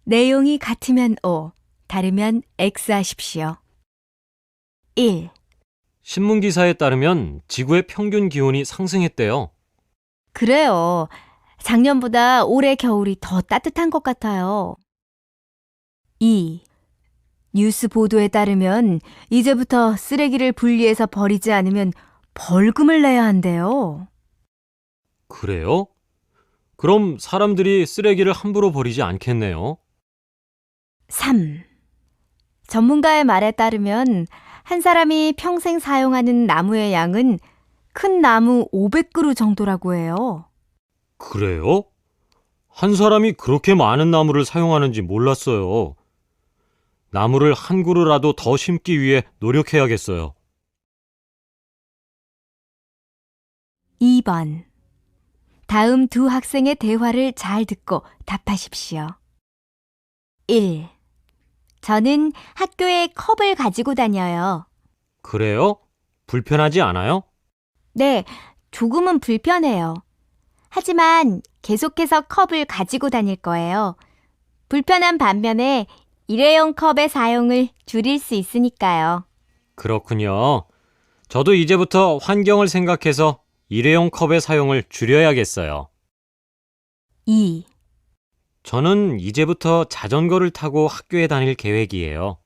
내용이 같으면 O, 다르면 X 하십시오. 1. 신문기사에 따르면 지구의 평균 기온이 상승했대요. 그래요. 작년보다 올해 겨울이 더 따뜻한 것 같아요. 2. 뉴스 보도에 따르면 이제부터 쓰레기를 분리해서 버리지 않으면 벌금을 내야 한대요. 그래요? 그럼 사람들이 쓰레기를 함부로 버리지 않겠네요. 3. 전문가의 말에 따르면 한 사람이 평생 사용하는 나무의 양은 큰 나무 500그루 정도라고 해요. 그래요? 한 사람이 그렇게 많은 나무를 사용하는지 몰랐어요. 나무를 한 그루라도 더 심기 위해 노력해야겠어요. 2번. 다음 두 학생의 대화를 잘 듣고 답하십시오. 1. 저는 학교에 컵을 가지고 다녀요. 그래요? 불편하지 않아요? 네, 조금은 불편해요. 하지만 계속해서 컵을 가지고 다닐 거예요. 불편한 반면에 일회용 컵의 사용을 줄일 수 있으니까요. 그렇군요. 저도 이제부터 환경을 생각해서 일회용 컵의 사용을 줄여야겠어요. 2. 저는 이제부터 자전거를 타고 학교에 다닐 계획이에요.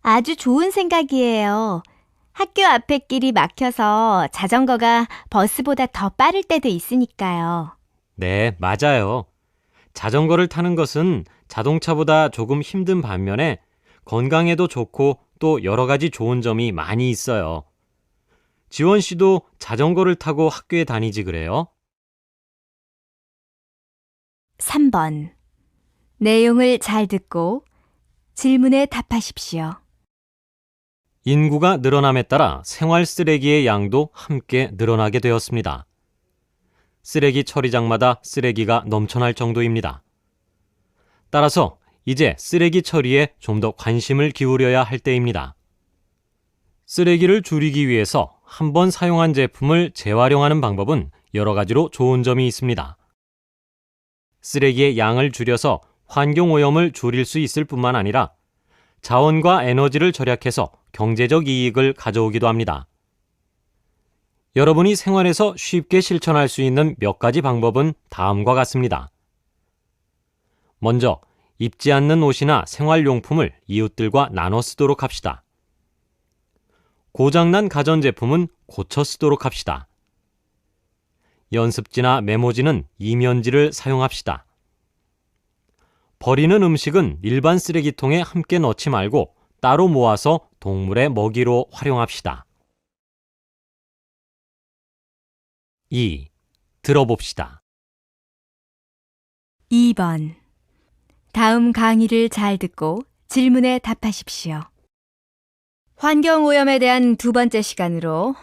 아주 좋은 생각이에요. 학교 앞에 길이 막혀서 자전거가 버스보다 더 빠를 때도 있으니까요. 네, 맞아요. 자전거를 타는 것은 자동차보다 조금 힘든 반면에 건강에도 좋고 또 여러 가지 좋은 점이 많이 있어요. 지원 씨도 자전거를 타고 학교에 다니지 그래요? 3번. 내용을 잘 듣고 질문에 답하십시오. 인구가 늘어남에 따라 생활 쓰레기의 양도 함께 늘어나게 되었습니다. 쓰레기 처리장마다 쓰레기가 넘쳐날 정도입니다. 따라서 이제 쓰레기 처리에 좀 더 관심을 기울여야 할 때입니다. 쓰레기를 줄이기 위해서 한 번 사용한 제품을 재활용하는 방법은 여러 가지로 좋은 점이 있습니다. 쓰레기의 양을 줄여서 환경오염을 줄일 수 있을 뿐만 아니라 자원과 에너지를 절약해서 경제적 이익을 가져오기도 합니다. 여러분이 생활에서 쉽게 실천할 수 있는 몇 가지 방법은 다음과 같습니다. 먼저, 입지 않는 옷이나 생활용품을 이웃들과 나눠 쓰도록 합시다. 고장난 가전제품은 고쳐 쓰도록 합시다. 연습지나 메모지는 이면지를 사용합시다. 버리는 음식은 일반 쓰레기통에 함께 넣지 말고 따로 모아서 동물의 먹이로 활용합시다. 2. 들어봅시다. 2번. 다음 강의를 잘 듣고 질문에 답하십시오. 환경오염에 대한 두 번째 시간으로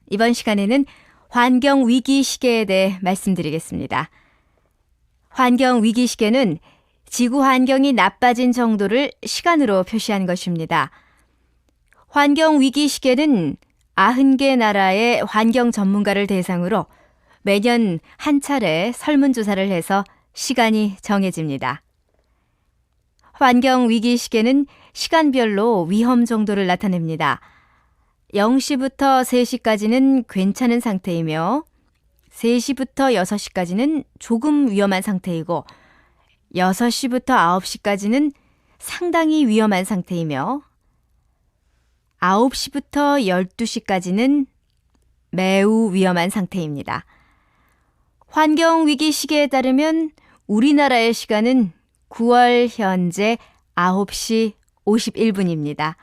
이번 시간에는 환경위기 시계에 대해 말씀드리겠습니다. 환경위기 시계는 지구 환경이 나빠진 정도를 시간으로 표시한 것입니다. 환경위기 시계는 90개 나라의 환경 전문가를 대상으로 매년 한 차례 설문조사를 해서 시간이 정해집니다. 환경위기 시계는 시간별로 위험 정도를 나타냅니다. 0시부터 3시까지는 괜찮은 상태이며 3시부터 6시까지는 조금 위험한 상태이고 6시부터 9시까지는 상당히 위험한 상태이며 9시부터 12시까지는 매우 위험한 상태입니다. 환경위기 시계에 따르면 우리나라의 시간은 9월 현재 9시 51분입니다.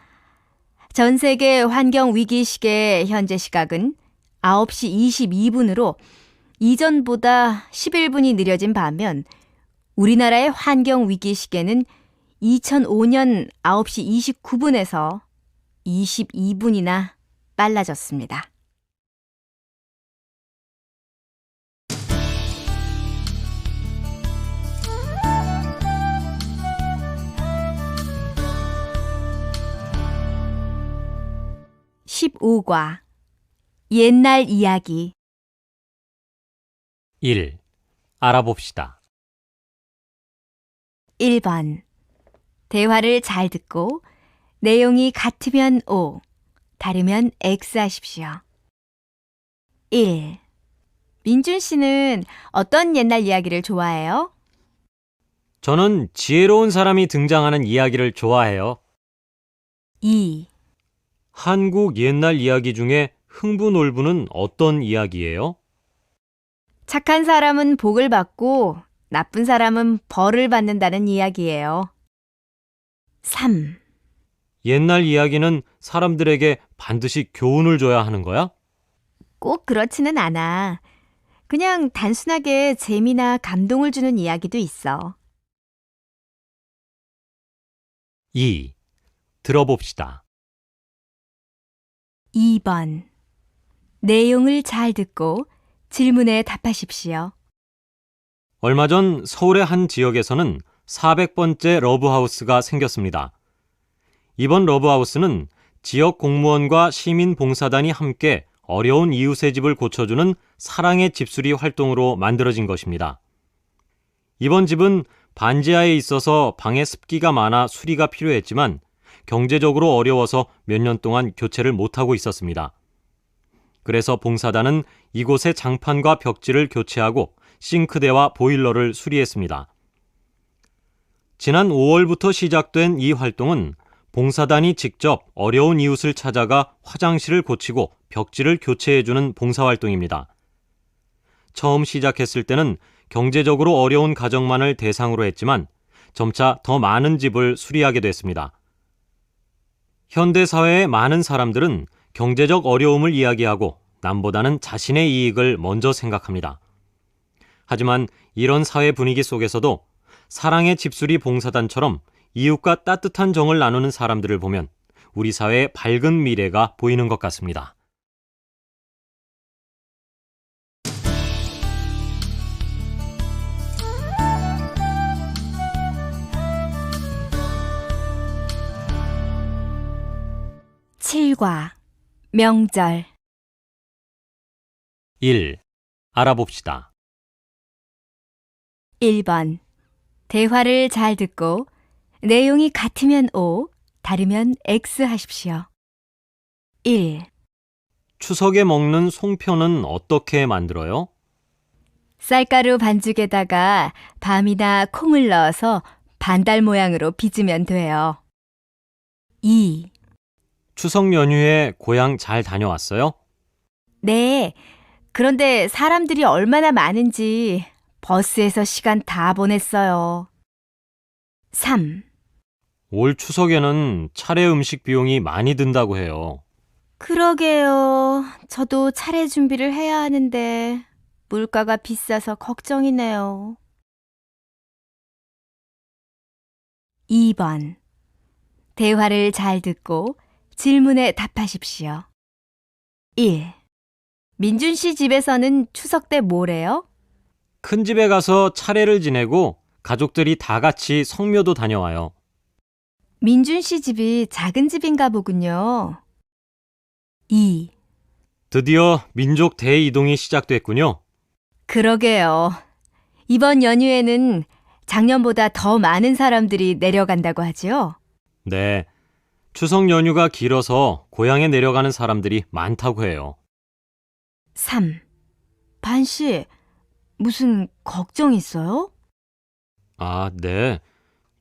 전 세계 환경위기 시계의 현재 시각은 9시 22분으로 이전보다 11분이 느려진 반면 우리나라의 환경위기 시계는 2005년 9시 29분에서 22분이나 빨라졌습니다. (15과) 옛날 이야기. 1. 알아봅시다. 1번. 대화를 잘 듣고 내용이 같으면 O, 다르면 X 하십시오. 1. 민준 씨는 어떤 옛날 이야기를 좋아해요? 저는 지혜로운 사람이 등장하는 이야기를 좋아해요. 2. 한국 옛날 이야기 중에 흥부놀부는 어떤 이야기예요? 착한 사람은 복을 받고 나쁜 사람은 벌을 받는다는 이야기예요. 3. 옛날 이야기는 사람들에게 반드시 교훈을 줘야 하는 거야? 꼭 그렇지는 않아. 그냥 단순하게 재미나 감동을 주는 이야기도 있어. 2. 들어봅시다. 2번. 내용을 잘 듣고 질문에 답하십시오. 얼마 전 서울의 한 지역에서는 400번째 러브하우스가 생겼습니다. 이번 러브하우스는 지역 공무원과 시민봉사단이 함께 어려운 이웃의 집을 고쳐주는 사랑의 집수리 활동으로 만들어진 것입니다. 이번 집은 반지하에 있어서 방에 습기가 많아 수리가 필요했지만 경제적으로 어려워서 몇 년 동안 교체를 못하고 있었습니다. 그래서 봉사단은 이곳의 장판과 벽지를 교체하고 싱크대와 보일러를 수리했습니다. 지난 5월부터 시작된 이 활동은 봉사단이 직접 어려운 이웃을 찾아가 화장실을 고치고 벽지를 교체해주는 봉사활동입니다. 처음 시작했을 때는 경제적으로 어려운 가정만을 대상으로 했지만 점차 더 많은 집을 수리하게 됐습니다. 현대사회의 많은 사람들은 경제적 어려움을 이야기하고 남보다는 자신의 이익을 먼저 생각합니다. 하지만 이런 사회 분위기 속에서도 사랑의 집수리 봉사단처럼 이웃과 따뜻한 정을 나누는 사람들을 보면 우리 사회의 밝은 미래가 보이는 것 같습니다. (7과) 명절. 1. 알아봅시다. 1번. 대화를 잘 듣고 내용이 같으면 O, 다르면 X 하십시오. 1. 추석에 먹는 송편은 어떻게 만들어요? 쌀가루 반죽에다가 밤이나 콩을 넣어서 반달 모양으로 빚으면 돼요. 2. 추석 연휴에 고향 잘 다녀왔어요? 네. 그런데 사람들이 얼마나 많은지 버스에서 시간 다 보냈어요. 3. 올 추석에는 차례 음식 비용이 많이 든다고 해요. 그러게요. 저도 차례 준비를 해야 하는데 물가가 비싸서 걱정이네요. 2번. 대화를 잘 듣고 질문에 답하십시오. 1. 민준 씨 집에서는 추석 때 뭘 해요? 큰 집에 가서 차례를 지내고 가족들이 다 같이 성묘도 다녀와요. 민준 씨 집이 작은 집인가 보군요. 2. 드디어 민족 대이동이 시작됐군요. 그러게요. 이번 연휴에는 작년보다 더 많은 사람들이 내려간다고 하지요? 네, 추석 연휴가 길어서 고향에 내려가는 사람들이 많다고 해요. 3. 반 씨, 무슨 걱정 있어요? 아, 네.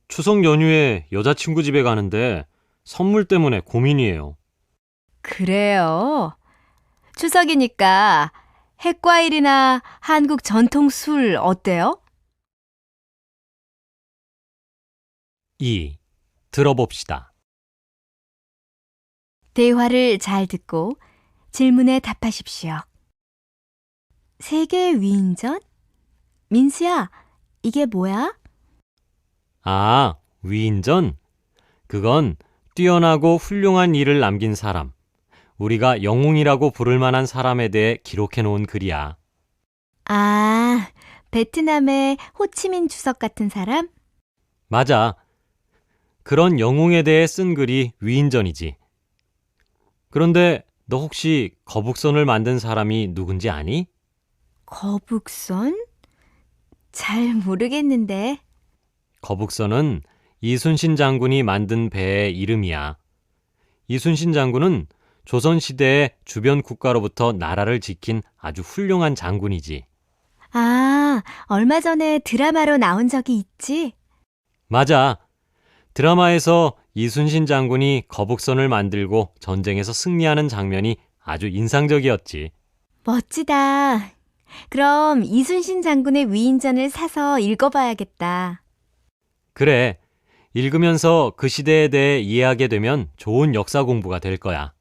추석 연휴에 여자친구 집에 가는데 선물 때문에 고민이에요. 그래요. 추석이니까 핵과일이나 한국 전통 술 어때요? 2. 들어봅시다. 대화를 잘 듣고 질문에 답하십시오. 세계 위인전? 민수야, 이게 뭐야? 아, 위인전? 그건 뛰어나고 훌륭한 일을 남긴 사람, 우리가 영웅이라고 부를 만한 사람에 대해 기록해 놓은 글이야. 아, 베트남의 호치민 주석 같은 사람? 맞아. 그런 영웅에 대해 쓴 글이 위인전이지. 그런데 너 혹시 거북선을 만든 사람이 누군지 아니? 거북선? 잘 모르겠는데. 거북선은 이순신 장군이 만든 배의 이름이야. 이순신 장군은 조선시대의 주변 국가로부터 나라를 지킨 아주 훌륭한 장군이지. 아, 얼마 전에 드라마로 나온 적이 있지? 맞아. 드라마에서 이순신 장군이 거북선을 만들고 전쟁에서 승리하는 장면이 아주 인상적이었지. 멋지다. 그럼 이순신 장군의 위인전을 사서 읽어봐야겠다. 그래. 읽으면서 그 시대에 대해 이해하게 되면 좋은 역사 공부가 될 거야.